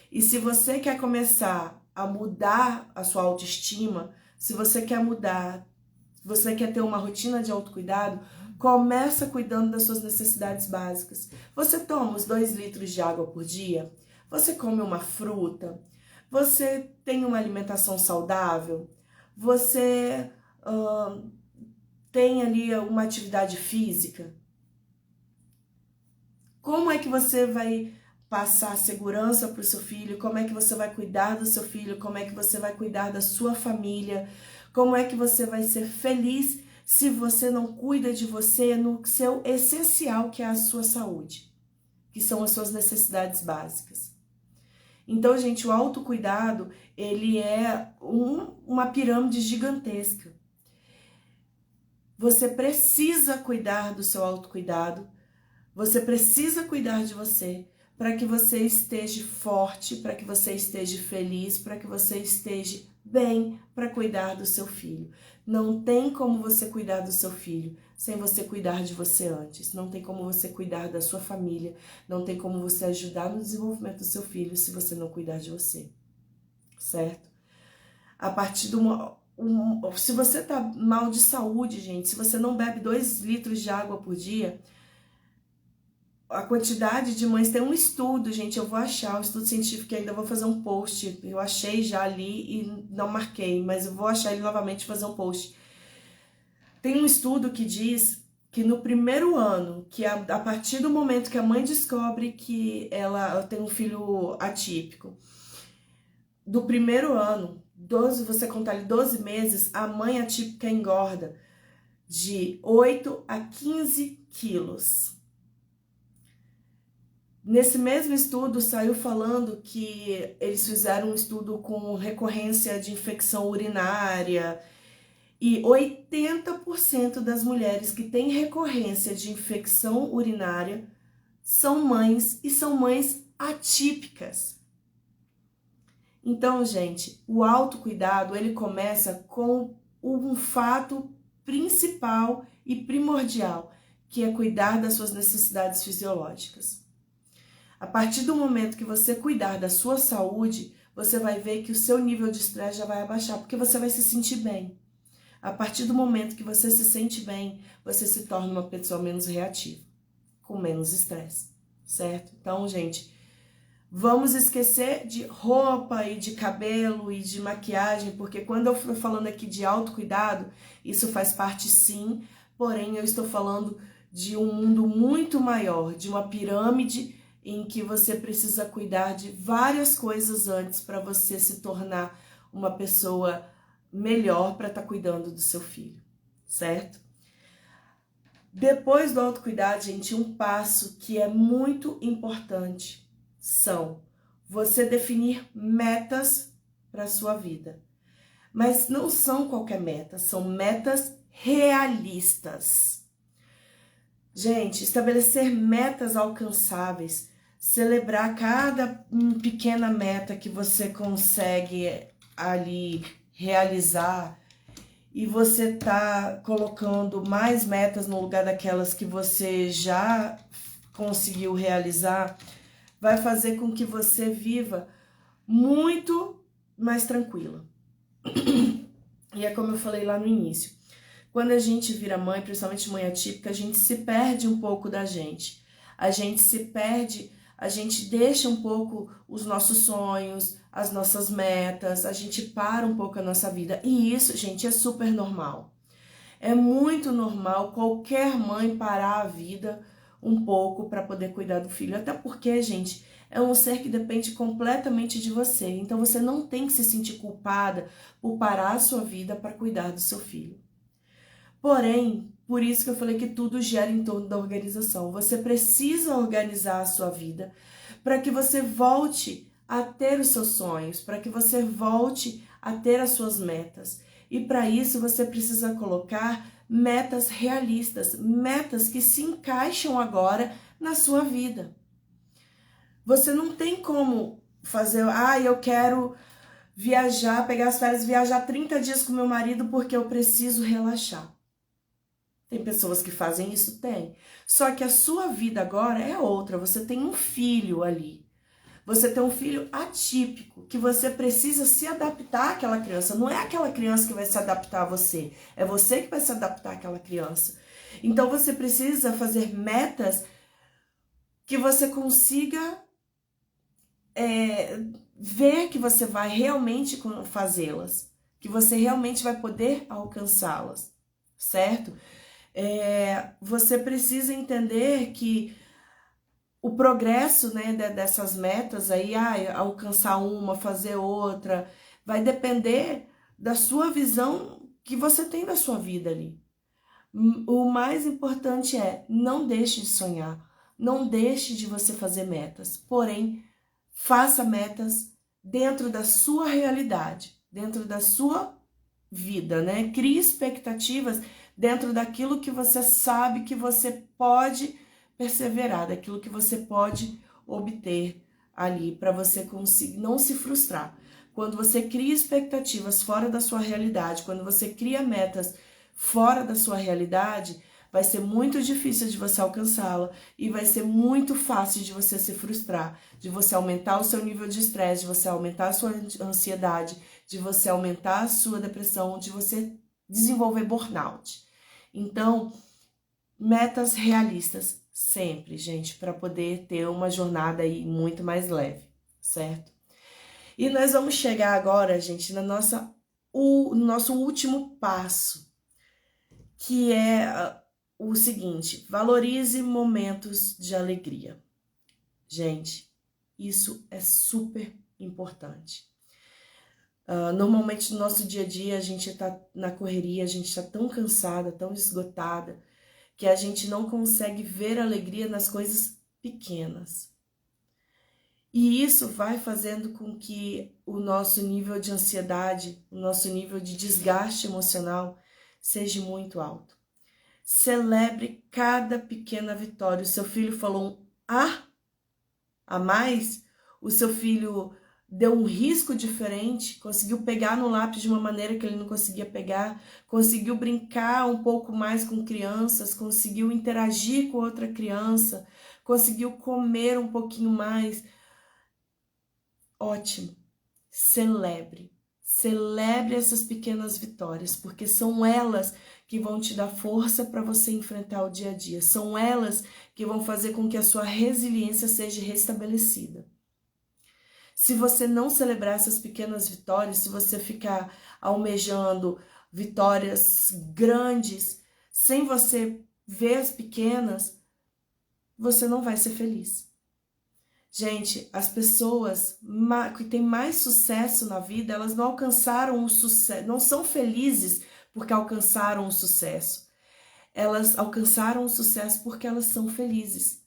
E se você quer começar a mudar a sua autoestima, se você quer mudar, se você quer ter uma rotina de autocuidado, Começa cuidando das suas necessidades básicas. Você toma os 2 litros de água por dia? Você come uma fruta? Você tem uma alimentação saudável? Você tem ali uma atividade física? Como é que você vai passar segurança para o seu filho? Como é que você vai cuidar do seu filho? Como é que você vai cuidar da sua família? Como é que você vai ser feliz se você não cuida de você no seu essencial, que é a sua saúde, que são as suas necessidades básicas? Então, gente, o autocuidado, ele é uma pirâmide gigantesca. Você precisa cuidar do seu autocuidado, você precisa cuidar de você para que você esteja forte, para que você esteja feliz, para que você esteja bem para cuidar do seu filho. Não tem como você cuidar do seu filho sem você cuidar de você antes. Não tem como você cuidar da sua família, não tem como você ajudar no desenvolvimento do seu filho se você não cuidar de você, certo? A partir se você tá mal de saúde, gente, se você não bebe 2 litros de água por dia, a quantidade de mães, tem um estudo, gente, eu vou achar, um estudo científico, ainda vou fazer um post, eu achei já ali e não marquei, mas eu vou achar ele novamente e fazer um post. Tem um estudo que diz que no primeiro ano, que a partir do momento que a mãe descobre que ela tem um filho atípico, do primeiro ano, você contar ali 12 meses, a mãe atípica engorda de 8 a 15 quilos. Nesse mesmo estudo, saiu falando que eles fizeram um estudo com recorrência de infecção urinária e 80% das mulheres que têm recorrência de infecção urinária são mães e são mães atípicas. Então, gente, o autocuidado, ele começa com um fato principal e primordial, que é cuidar das suas necessidades fisiológicas. A partir do momento que você cuidar da sua saúde, você vai ver que o seu nível de estresse já vai abaixar, porque você vai se sentir bem. A partir do momento que você se sente bem, você se torna uma pessoa menos reativa, com menos estresse, certo? Então, gente, vamos esquecer de roupa e de cabelo e de maquiagem, porque quando eu estou falando aqui de autocuidado, isso faz parte sim, porém eu estou falando de um mundo muito maior, de uma pirâmide em que você precisa cuidar de várias coisas antes para você se tornar uma pessoa melhor para estar cuidando do seu filho, certo? Depois do autocuidado, gente, um passo que é muito importante são você definir metas para a sua vida. Mas não são qualquer meta, são metas realistas. Gente, estabelecer metas alcançáveis, celebrar cada pequena meta que você consegue ali realizar e você tá colocando mais metas no lugar daquelas que você já conseguiu realizar, vai fazer com que você viva muito mais tranquila. E é como eu falei lá no início, quando a gente vira mãe, principalmente mãe atípica, a gente se perde um pouco da gente. A gente se perde, a gente deixa um pouco os nossos sonhos, as nossas metas, a gente para um pouco a nossa vida. E isso, gente, é super normal. É muito normal qualquer mãe parar a vida um pouco para poder cuidar do filho. Até porque, gente, é um ser que depende completamente de você. Então você não tem que se sentir culpada por parar a sua vida para cuidar do seu filho. Porém, por isso que eu falei que tudo gira em torno da organização. Você precisa organizar a sua vida para que você volte a ter os seus sonhos, para que você volte a ter as suas metas. E para isso você precisa colocar metas realistas, metas que se encaixam agora na sua vida. Você não tem como fazer, eu quero viajar, pegar as férias, viajar 30 dias com meu marido porque eu preciso relaxar. Tem pessoas que fazem isso? Tem. Só que a sua vida agora é outra. Você tem um filho ali. Você tem um filho atípico, que você precisa se adaptar àquela criança. Não é aquela criança que vai se adaptar a você. É você que vai se adaptar àquela criança. Então você precisa fazer metas que você consiga ver que você vai realmente fazê-las, que você realmente vai poder alcançá-las, certo? Você precisa entender que o progresso, né, dessas metas aí, alcançar uma, fazer outra, vai depender da sua visão que você tem da sua vida ali. O mais importante é, não deixe de sonhar, não deixe de você fazer metas, porém, faça metas dentro da sua realidade, dentro da sua vida, né? Crie expectativas dentro daquilo que você sabe que você pode perseverar, daquilo que você pode obter ali, para você conseguir não se frustrar. Quando você cria expectativas fora da sua realidade, quando você cria metas fora da sua realidade, vai ser muito difícil de você alcançá-la e vai ser muito fácil de você se frustrar, de você aumentar o seu nível de estresse, de você aumentar a sua ansiedade, de você aumentar a sua depressão, de você desenvolver burnout. Então, metas realistas sempre, gente, para poder ter uma jornada aí muito mais leve, certo? E nós vamos chegar agora, gente, no nosso último passo, que é o seguinte: valorize momentos de alegria. Gente, isso é super importante. Normalmente no nosso dia a dia a gente tá na correria, a gente tá tão cansada, tão esgotada, que a gente não consegue ver alegria nas coisas pequenas. E isso vai fazendo com que o nosso nível de ansiedade, o nosso nível de desgaste emocional seja muito alto. Celebre cada pequena vitória. O seu filho falou um a mais, o seu filho deu um risco diferente, conseguiu pegar no lápis de uma maneira que ele não conseguia pegar, conseguiu brincar um pouco mais com crianças, conseguiu interagir com outra criança, conseguiu comer um pouquinho mais. Ótimo. Celebre. Celebre essas pequenas vitórias, porque são elas que vão te dar força para você enfrentar o dia a dia. São elas que vão fazer com que a sua resiliência seja restabelecida. Se você não celebrar essas pequenas vitórias, se você ficar almejando vitórias grandes, sem você ver as pequenas, você não vai ser feliz. Gente, as pessoas que têm mais sucesso na vida, elas não alcançaram o sucesso, não são felizes porque alcançaram o sucesso. Elas alcançaram o sucesso porque elas são felizes.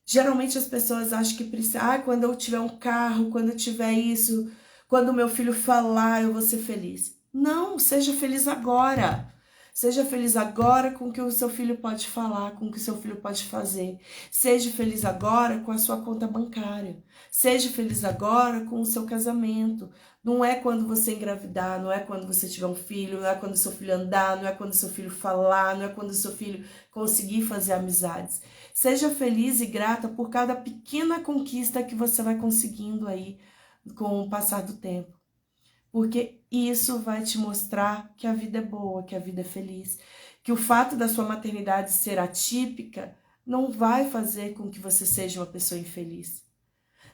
Geralmente as pessoas acham que precisa, quando eu tiver um carro, quando eu tiver isso, quando o meu filho falar, eu vou ser feliz. Não, seja feliz agora. Seja feliz agora com o que o seu filho pode falar, com o que o seu filho pode fazer. Seja feliz agora com a sua conta bancária. Seja feliz agora com o seu casamento. Não é quando você engravidar, não é quando você tiver um filho, não é quando o seu filho andar, não é quando o seu filho falar, não é quando o seu filho conseguir fazer amizades. Seja feliz e grata por cada pequena conquista que você vai conseguindo aí com o passar do tempo. Porque isso vai te mostrar que a vida é boa, que a vida é feliz. Que o fato da sua maternidade ser atípica não vai fazer com que você seja uma pessoa infeliz.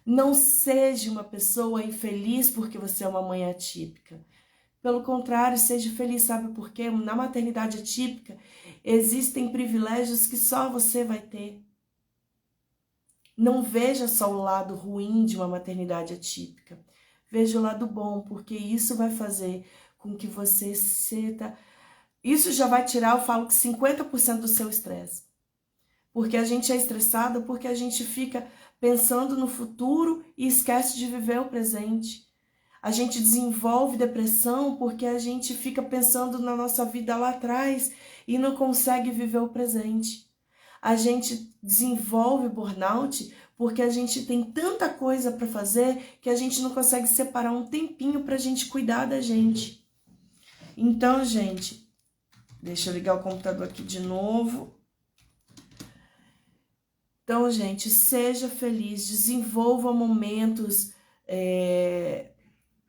Não seja uma pessoa infeliz porque você é uma mãe atípica. Pelo contrário, seja feliz, sabe por quê? Na maternidade atípica existem privilégios que só você vai ter. Não veja só o lado ruim de uma maternidade atípica. Veja o lado bom, porque isso vai fazer com que você Isso já vai tirar, eu falo que 50% do seu estresse. Porque a gente é estressado porque a gente fica pensando no futuro e esquece de viver o presente. A gente desenvolve depressão porque a gente fica pensando na nossa vida lá atrás e não consegue viver o presente. A gente desenvolve burnout porque a gente tem tanta coisa para fazer que a gente não consegue separar um tempinho para a gente cuidar da gente. Então, gente, deixa eu ligar o computador aqui de novo. Então, gente, seja feliz, desenvolva momentos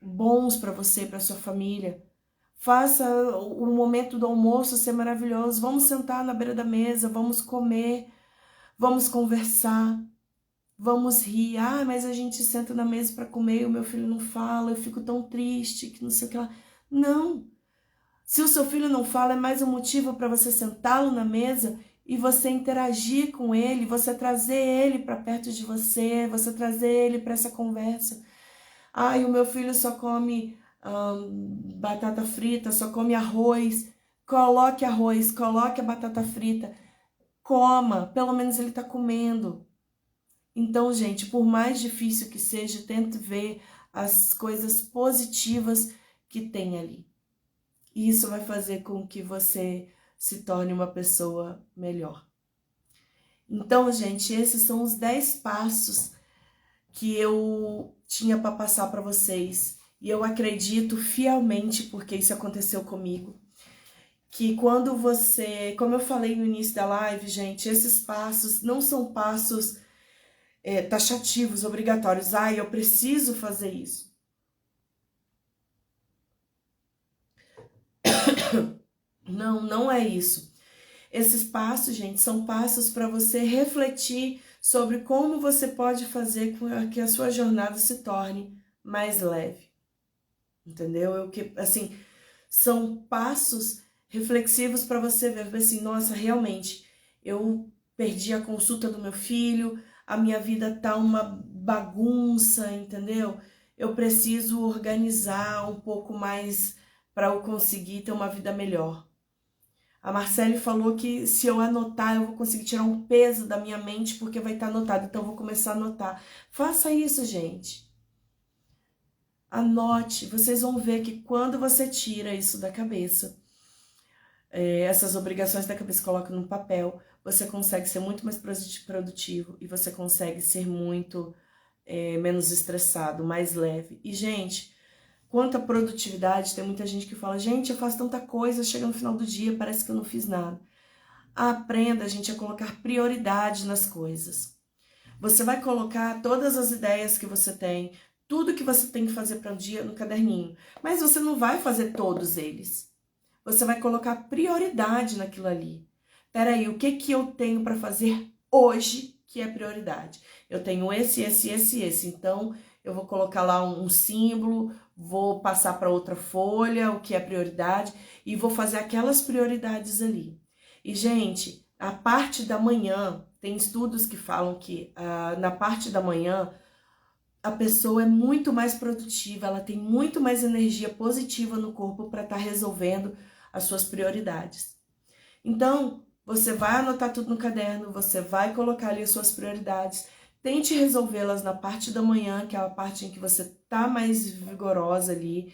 bons para você e para sua família. Faça o momento do almoço ser maravilhoso. Vamos sentar na beira da mesa, vamos comer, vamos conversar, vamos rir. Ah, mas a gente senta na mesa para comer e o meu filho não fala, eu fico tão triste, que não sei o que lá. Não. Se o seu filho não fala, é mais um motivo para você sentá-lo na mesa e você interagir com ele, você trazer ele para perto de você, você trazer ele para essa conversa. Ai, o meu filho só come batata frita, só come arroz. Coloque arroz, coloque a batata frita. Coma, pelo menos ele está comendo. Então, gente, por mais difícil que seja, tente ver as coisas positivas que tem ali. E isso vai fazer com que você se torne uma pessoa melhor. Então, gente, esses são os 10 passos que eu tinha para passar para vocês. E eu acredito fielmente, porque isso aconteceu comigo, que quando você, como eu falei no início da live, gente, esses passos não são passos taxativos, obrigatórios. Ah, eu preciso fazer isso. Não, não é isso. Esses passos, gente, são passos para você refletir sobre como você pode fazer com que a sua jornada se torne mais leve. Entendeu? Assim, são passos reflexivos para você ver assim, nossa, realmente, eu perdi a consulta do meu filho, a minha vida tá uma bagunça, entendeu? Eu preciso organizar um pouco mais para eu conseguir ter uma vida melhor. A Marcele falou que se eu anotar, eu vou conseguir tirar um peso da minha mente, porque vai estar anotado, então eu vou começar a anotar. Faça isso, gente. Anote, vocês vão ver que quando você tira isso da cabeça, essas obrigações da cabeça, coloca no papel, você consegue ser muito mais produtivo e você consegue ser muito menos estressado, mais leve. E, gente, quanto à produtividade, tem muita gente que fala, gente, eu faço tanta coisa, chega no final do dia, parece que eu não fiz nada. Aprenda, gente, a colocar prioridade nas coisas. Você vai colocar todas as ideias que você tem, tudo que você tem que fazer para o dia no caderninho. Mas você não vai fazer todos eles. Você vai colocar prioridade naquilo ali. Peraí, o que eu tenho para fazer hoje que é prioridade? Eu tenho esse. Então, eu vou colocar lá um símbolo, vou passar para outra folha, o que é prioridade, e vou fazer aquelas prioridades ali. E, gente, a parte da manhã, tem estudos que falam que na parte da manhã, a pessoa é muito mais produtiva, ela tem muito mais energia positiva no corpo para estar resolvendo as suas prioridades. Então, você vai anotar tudo no caderno, você vai colocar ali as suas prioridades, tente resolvê-las na parte da manhã, que é a parte em que você tá mais vigorosa ali,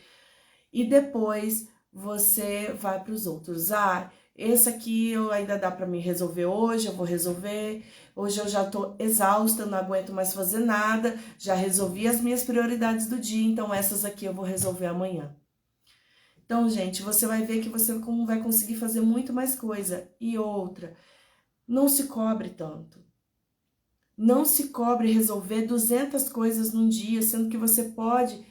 e depois você vai para os outros. Ah, esse aqui eu ainda dá para me resolver hoje, eu vou resolver. Hoje eu já tô exausta, não aguento mais fazer nada, já resolvi as minhas prioridades do dia, então essas aqui eu vou resolver amanhã. Então, gente, você vai ver que você vai conseguir fazer muito mais coisa. E outra, não se cobre tanto. Não se cobre resolver 200 coisas num dia, sendo que você pode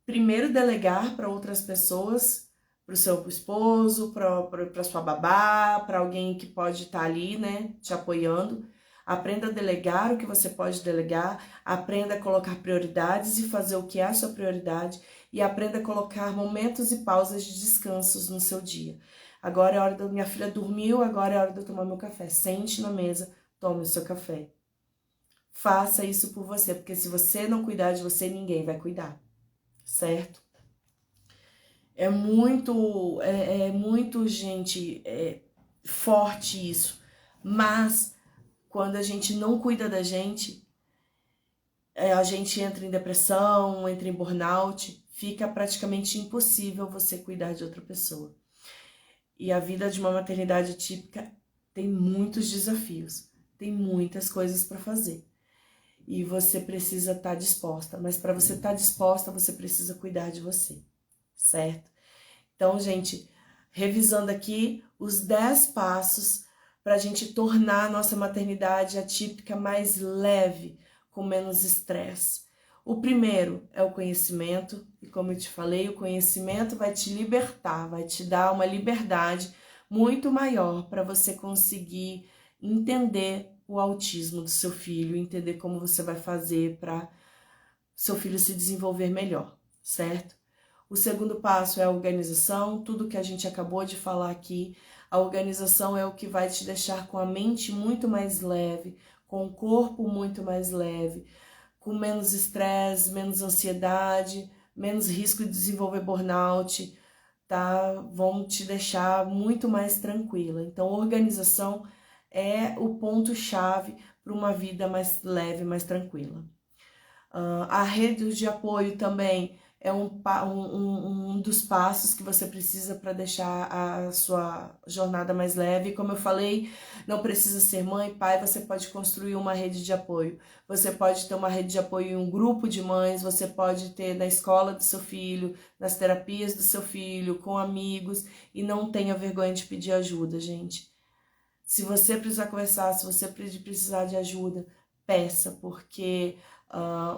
primeiro delegar para outras pessoas, para o seu esposo, para sua babá, para alguém que pode estar ali, né, te apoiando. Aprenda a delegar o que você pode delegar, aprenda a colocar prioridades e fazer o que é a sua prioridade e aprenda a colocar momentos e pausas de descansos no seu dia. Agora é a hora da minha filha dormiu, agora é a hora de eu tomar meu café. Sente na mesa, tome o seu café. Faça isso por você, porque se você não cuidar de você, ninguém vai cuidar, certo? É muito, gente, forte isso. Mas quando a gente não cuida da gente, a gente entra em depressão, entra em burnout, fica praticamente impossível você cuidar de outra pessoa. E a vida de uma maternidade típica tem muitos desafios, tem muitas coisas para fazer. E você precisa estar disposta, mas para você estar disposta, você precisa cuidar de você, certo? Então, gente, revisando aqui os 10 passos para a gente tornar a nossa maternidade atípica mais leve, com menos estresse. O primeiro é o conhecimento, e como eu te falei, o conhecimento vai te libertar, vai te dar uma liberdade muito maior para você conseguir entender o autismo do seu filho, entender como você vai fazer para seu filho se desenvolver melhor, certo? O segundo passo é a organização, tudo que a gente acabou de falar aqui. A organização é o que vai te deixar com a mente muito mais leve, com o corpo muito mais leve, com menos estresse, menos ansiedade, menos risco de desenvolver burnout, tá? Vão te deixar muito mais tranquila. Então, organização é o ponto-chave para uma vida mais leve, mais tranquila. A rede de apoio também é um dos passos que você precisa para deixar a sua jornada mais leve. Como eu falei, não precisa ser mãe, pai, você pode construir uma rede de apoio. Você pode ter uma rede de apoio em um grupo de mães, você pode ter na escola do seu filho, nas terapias do seu filho, com amigos, e não tenha vergonha de pedir ajuda, gente. Se você precisar conversar, se você precisar de ajuda, peça, porque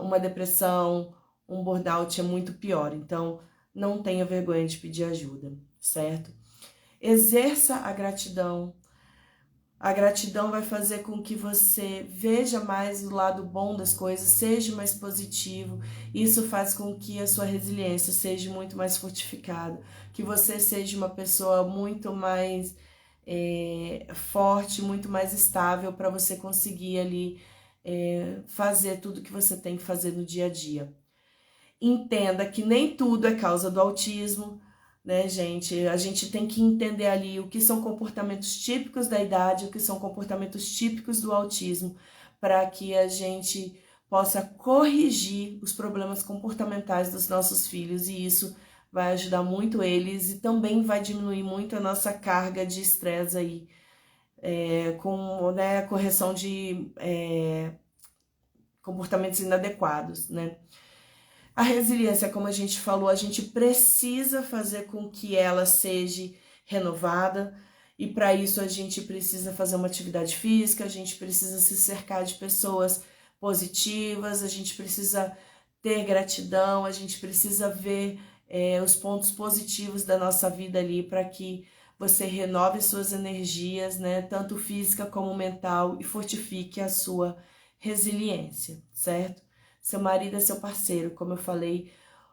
uma depressão, um burnout é muito pior. Então, não tenha vergonha de pedir ajuda, certo? Exerça a gratidão. A gratidão vai fazer com que você veja mais o lado bom das coisas, seja mais positivo. Isso faz com que a sua resiliência seja muito mais fortificada, que você seja uma pessoa muito mais forte, muito mais estável para você conseguir ali fazer tudo que você tem que fazer no dia a dia. Entenda que nem tudo é causa do autismo, né, gente? A gente tem que entender ali o que são comportamentos típicos da idade, o que são comportamentos típicos do autismo, para que a gente possa corrigir os problemas comportamentais dos nossos filhos, e isso vai ajudar muito eles e também vai diminuir muito a nossa carga de estresse aí, com, né, a correção de comportamentos inadequados, né? A resiliência, como a gente falou, a gente precisa fazer com que ela seja renovada, e para isso a gente precisa fazer uma atividade física, a gente precisa se cercar de pessoas positivas, a gente precisa ter gratidão, a gente precisa ver os pontos positivos da nossa vida ali para que você renove suas energias, né, tanto física como mental, e fortifique a sua resiliência, certo? Seu marido é seu parceiro, como eu falei,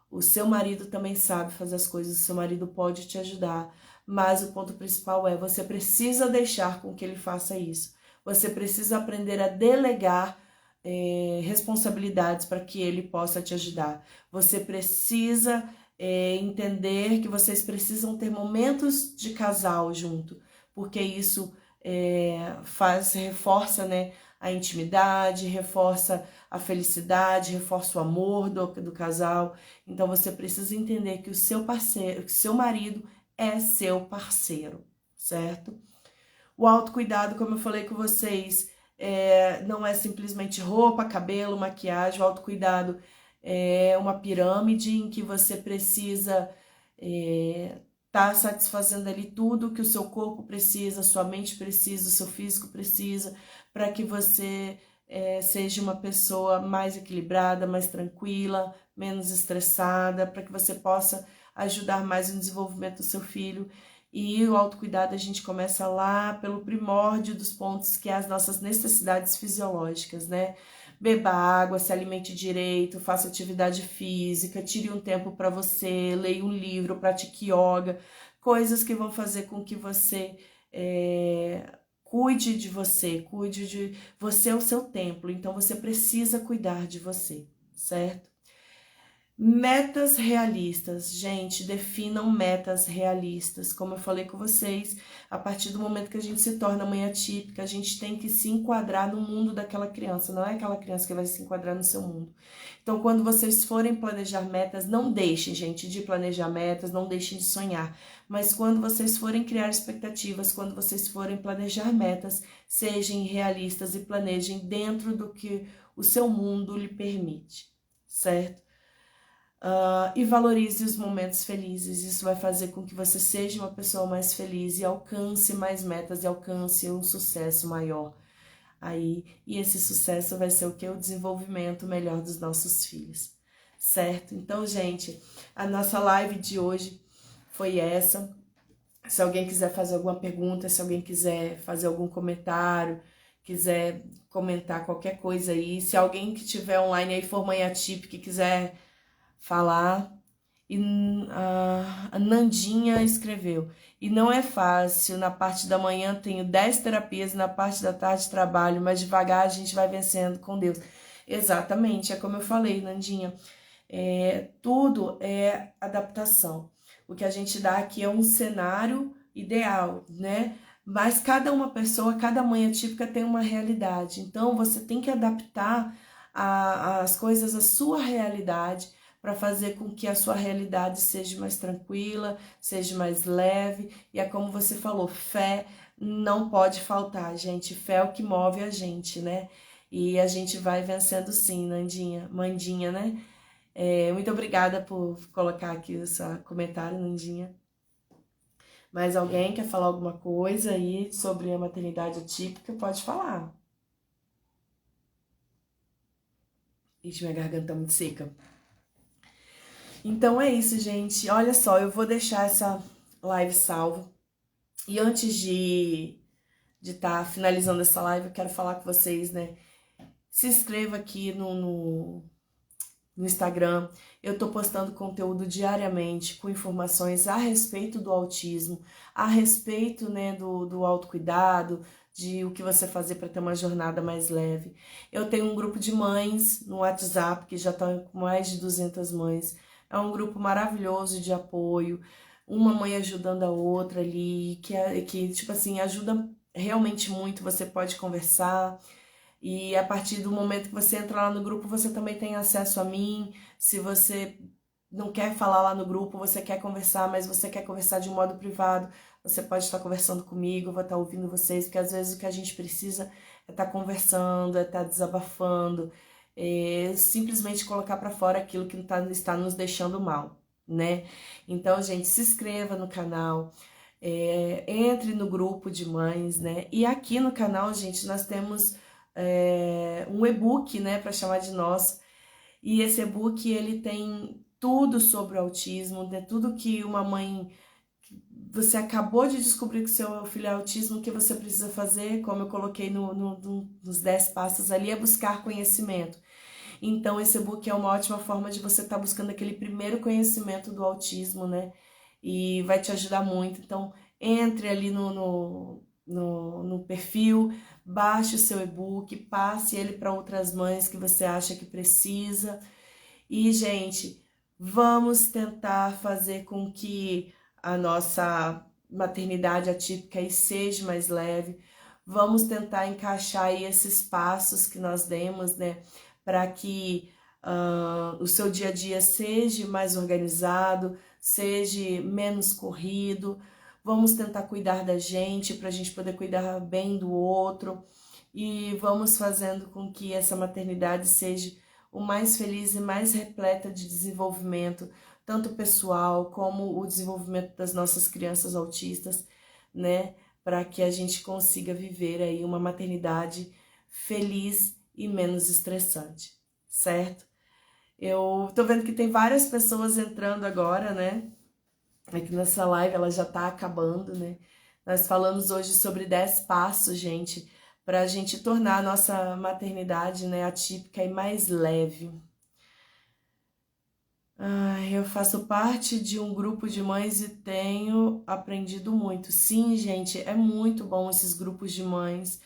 o seu marido também sabe fazer as coisas, o seu marido pode te ajudar, mas o ponto principal é, você precisa deixar com que ele faça isso. Você precisa aprender a delegar responsabilidades para que ele possa te ajudar. Você precisa entender que vocês precisam ter momentos de casal junto, porque isso reforça, né, a intimidade, reforça a felicidade, reforça o amor do casal. Então você precisa entender que o seu parceiro, que o seu marido é seu parceiro, certo? O autocuidado, como eu falei com vocês, não é simplesmente roupa, cabelo, maquiagem. O autocuidado é uma pirâmide em que você precisa tá satisfazendo ali tudo que o seu corpo precisa, sua mente precisa, o seu físico precisa, para que você seja uma pessoa mais equilibrada, mais tranquila, menos estressada, para que você possa ajudar mais no desenvolvimento do seu filho. E o autocuidado a gente começa lá pelo primórdio dos pontos, que é as nossas necessidades fisiológicas, né? Beba água, se alimente direito, faça atividade física, tire um tempo para você, leia um livro, pratique yoga, coisas que vão fazer com que você cuide de você, cuide de você, é o seu templo, então você precisa cuidar de você, certo? Metas realistas, gente, definam metas realistas. Como eu falei com vocês, a partir do momento que a gente se torna mãe atípica, a gente tem que se enquadrar no mundo daquela criança, não é aquela criança que vai se enquadrar no seu mundo. Então, quando vocês forem planejar metas, não deixem, gente, de planejar metas, não deixem de sonhar. Mas quando vocês forem criar expectativas, quando vocês forem planejar metas, sejam realistas e planejem dentro do que o seu mundo lhe permite, certo? E valorize os momentos felizes. Isso vai fazer com que você seja uma pessoa mais feliz e alcance mais metas e alcance um sucesso maior. aí, e esse sucesso vai ser o quê? O desenvolvimento melhor dos nossos filhos, certo? Então, gente, a nossa live de hoje foi essa. Se alguém quiser fazer alguma pergunta, se alguém quiser fazer algum comentário, quiser comentar qualquer coisa aí, se alguém que tiver online aí for mãe atípica e quiser falar. E a Nandinha escreveu: e não é fácil, na parte da manhã tenho 10 terapias, na parte da tarde trabalho, mas devagar a gente vai vencendo com Deus. Exatamente, é como eu falei, Nandinha, tudo é adaptação. O que a gente dá aqui é um cenário ideal, né? Mas cada uma pessoa, cada mãe atípica tem uma realidade. Então, você tem que adaptar as coisas à sua realidade para fazer com que a sua realidade seja mais tranquila, seja mais leve. E é como você falou, fé não pode faltar, gente. Fé é o que move a gente, né? E a gente vai vencendo sim, Nandinha, Mandinha, né? Muito obrigada por colocar aqui o seu comentário, Nandinha. Mas alguém quer falar alguma coisa aí sobre a maternidade atípica? Pode falar. Ixi, minha garganta tá muito seca. Então é isso, gente. Olha só, eu vou deixar essa live salva. E antes de estar finalizando essa live, eu quero falar com vocês, né? Se inscreva aqui no Instagram. Eu tô postando conteúdo diariamente com informações a respeito do autismo, a respeito, né, do autocuidado, de o que você fazer para ter uma jornada mais leve. Eu tenho um grupo de mães no WhatsApp, que já tá com mais de 200 mães. É um grupo maravilhoso de apoio, uma mãe ajudando a outra ali, que tipo assim, ajuda realmente muito. Você pode conversar. E a partir do momento que você entra lá no grupo, você também tem acesso a mim. Se você não quer falar lá no grupo, você quer conversar, mas você quer conversar de um modo privado, você pode estar conversando comigo, eu vou estar ouvindo vocês, porque às vezes o que a gente precisa é estar conversando, é estar desabafando, é simplesmente colocar para fora aquilo que está nos deixando mal, né? Então, gente, se inscreva no canal. Entre no grupo de mães, né? E aqui no canal, gente, nós temos um e-book, né, para chamar de nosso. E esse e-book, ele tem tudo sobre o autismo, né? Tudo que uma mãe, você acabou de descobrir que seu filho é autismo, o que você precisa fazer, como eu coloquei nos 10 passos ali, é buscar conhecimento. Então, esse e-book é uma ótima forma de você estar buscando aquele primeiro conhecimento do autismo, né? E vai te ajudar muito. Então, entre ali no perfil, baixe o seu e-book, passe ele para outras mães que você acha que precisa. E, gente, vamos tentar fazer com que a nossa maternidade atípica aí seja mais leve. Vamos tentar encaixar aí esses passos que nós demos, né, para que o seu dia a dia seja mais organizado, seja menos corrido. Vamos tentar cuidar da gente para a gente poder cuidar bem do outro. E vamos fazendo com que essa maternidade seja o mais feliz e mais repleta de desenvolvimento, tanto pessoal como o desenvolvimento das nossas crianças autistas, né? Para que a gente consiga viver aí uma maternidade feliz e menos estressante, certo? Eu tô vendo que tem várias pessoas entrando agora, né? Aqui nessa live, ela já tá acabando, né? Nós falamos hoje sobre 10 passos, gente, para a gente tornar a nossa maternidade, né, atípica e mais leve. Eu faço parte de um grupo de mães e tenho aprendido muito. Sim, gente, é muito bom esses grupos de mães.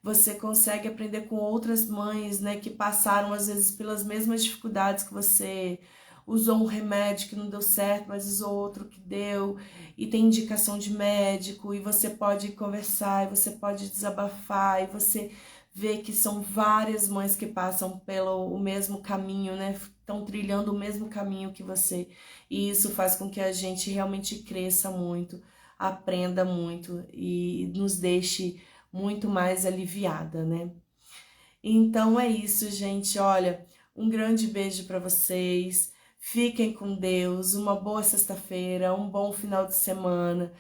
Você consegue aprender com outras mães, né, que passaram às vezes pelas mesmas dificuldades que você, usou um remédio que não deu certo, mas usou outro que deu, e tem indicação de médico, e você pode conversar, e você pode desabafar, e você vê que são várias mães que passam pelo o mesmo caminho, né, estão trilhando o mesmo caminho que você, e isso faz com que a gente realmente cresça muito, aprenda muito, e nos deixe muito mais aliviada, né? Então é isso, gente. Olha, um grande beijo para vocês. Fiquem com Deus. Uma boa sexta-feira, um bom final de semana.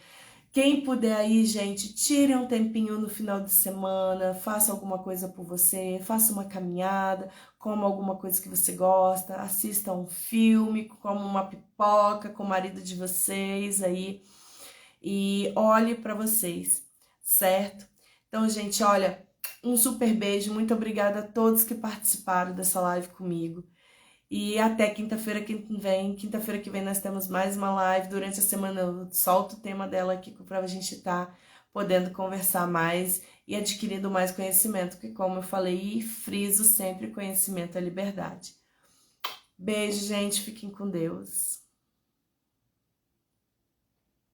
Quem puder aí, gente, tire um tempinho no final de semana, faça alguma coisa por você, faça uma caminhada, coma alguma coisa que você gosta, assista um filme, coma uma pipoca com o marido de vocês aí e olhe para vocês, certo? Então, gente, olha, um super beijo, muito obrigada a todos que participaram dessa live comigo. E até quinta-feira que vem. Quinta-feira que vem nós temos mais uma live. Durante a semana eu solto o tema dela aqui pra gente estar podendo conversar mais e adquirindo mais conhecimento. Que como eu falei e friso sempre, conhecimento é liberdade. Beijo, gente. Fiquem com Deus.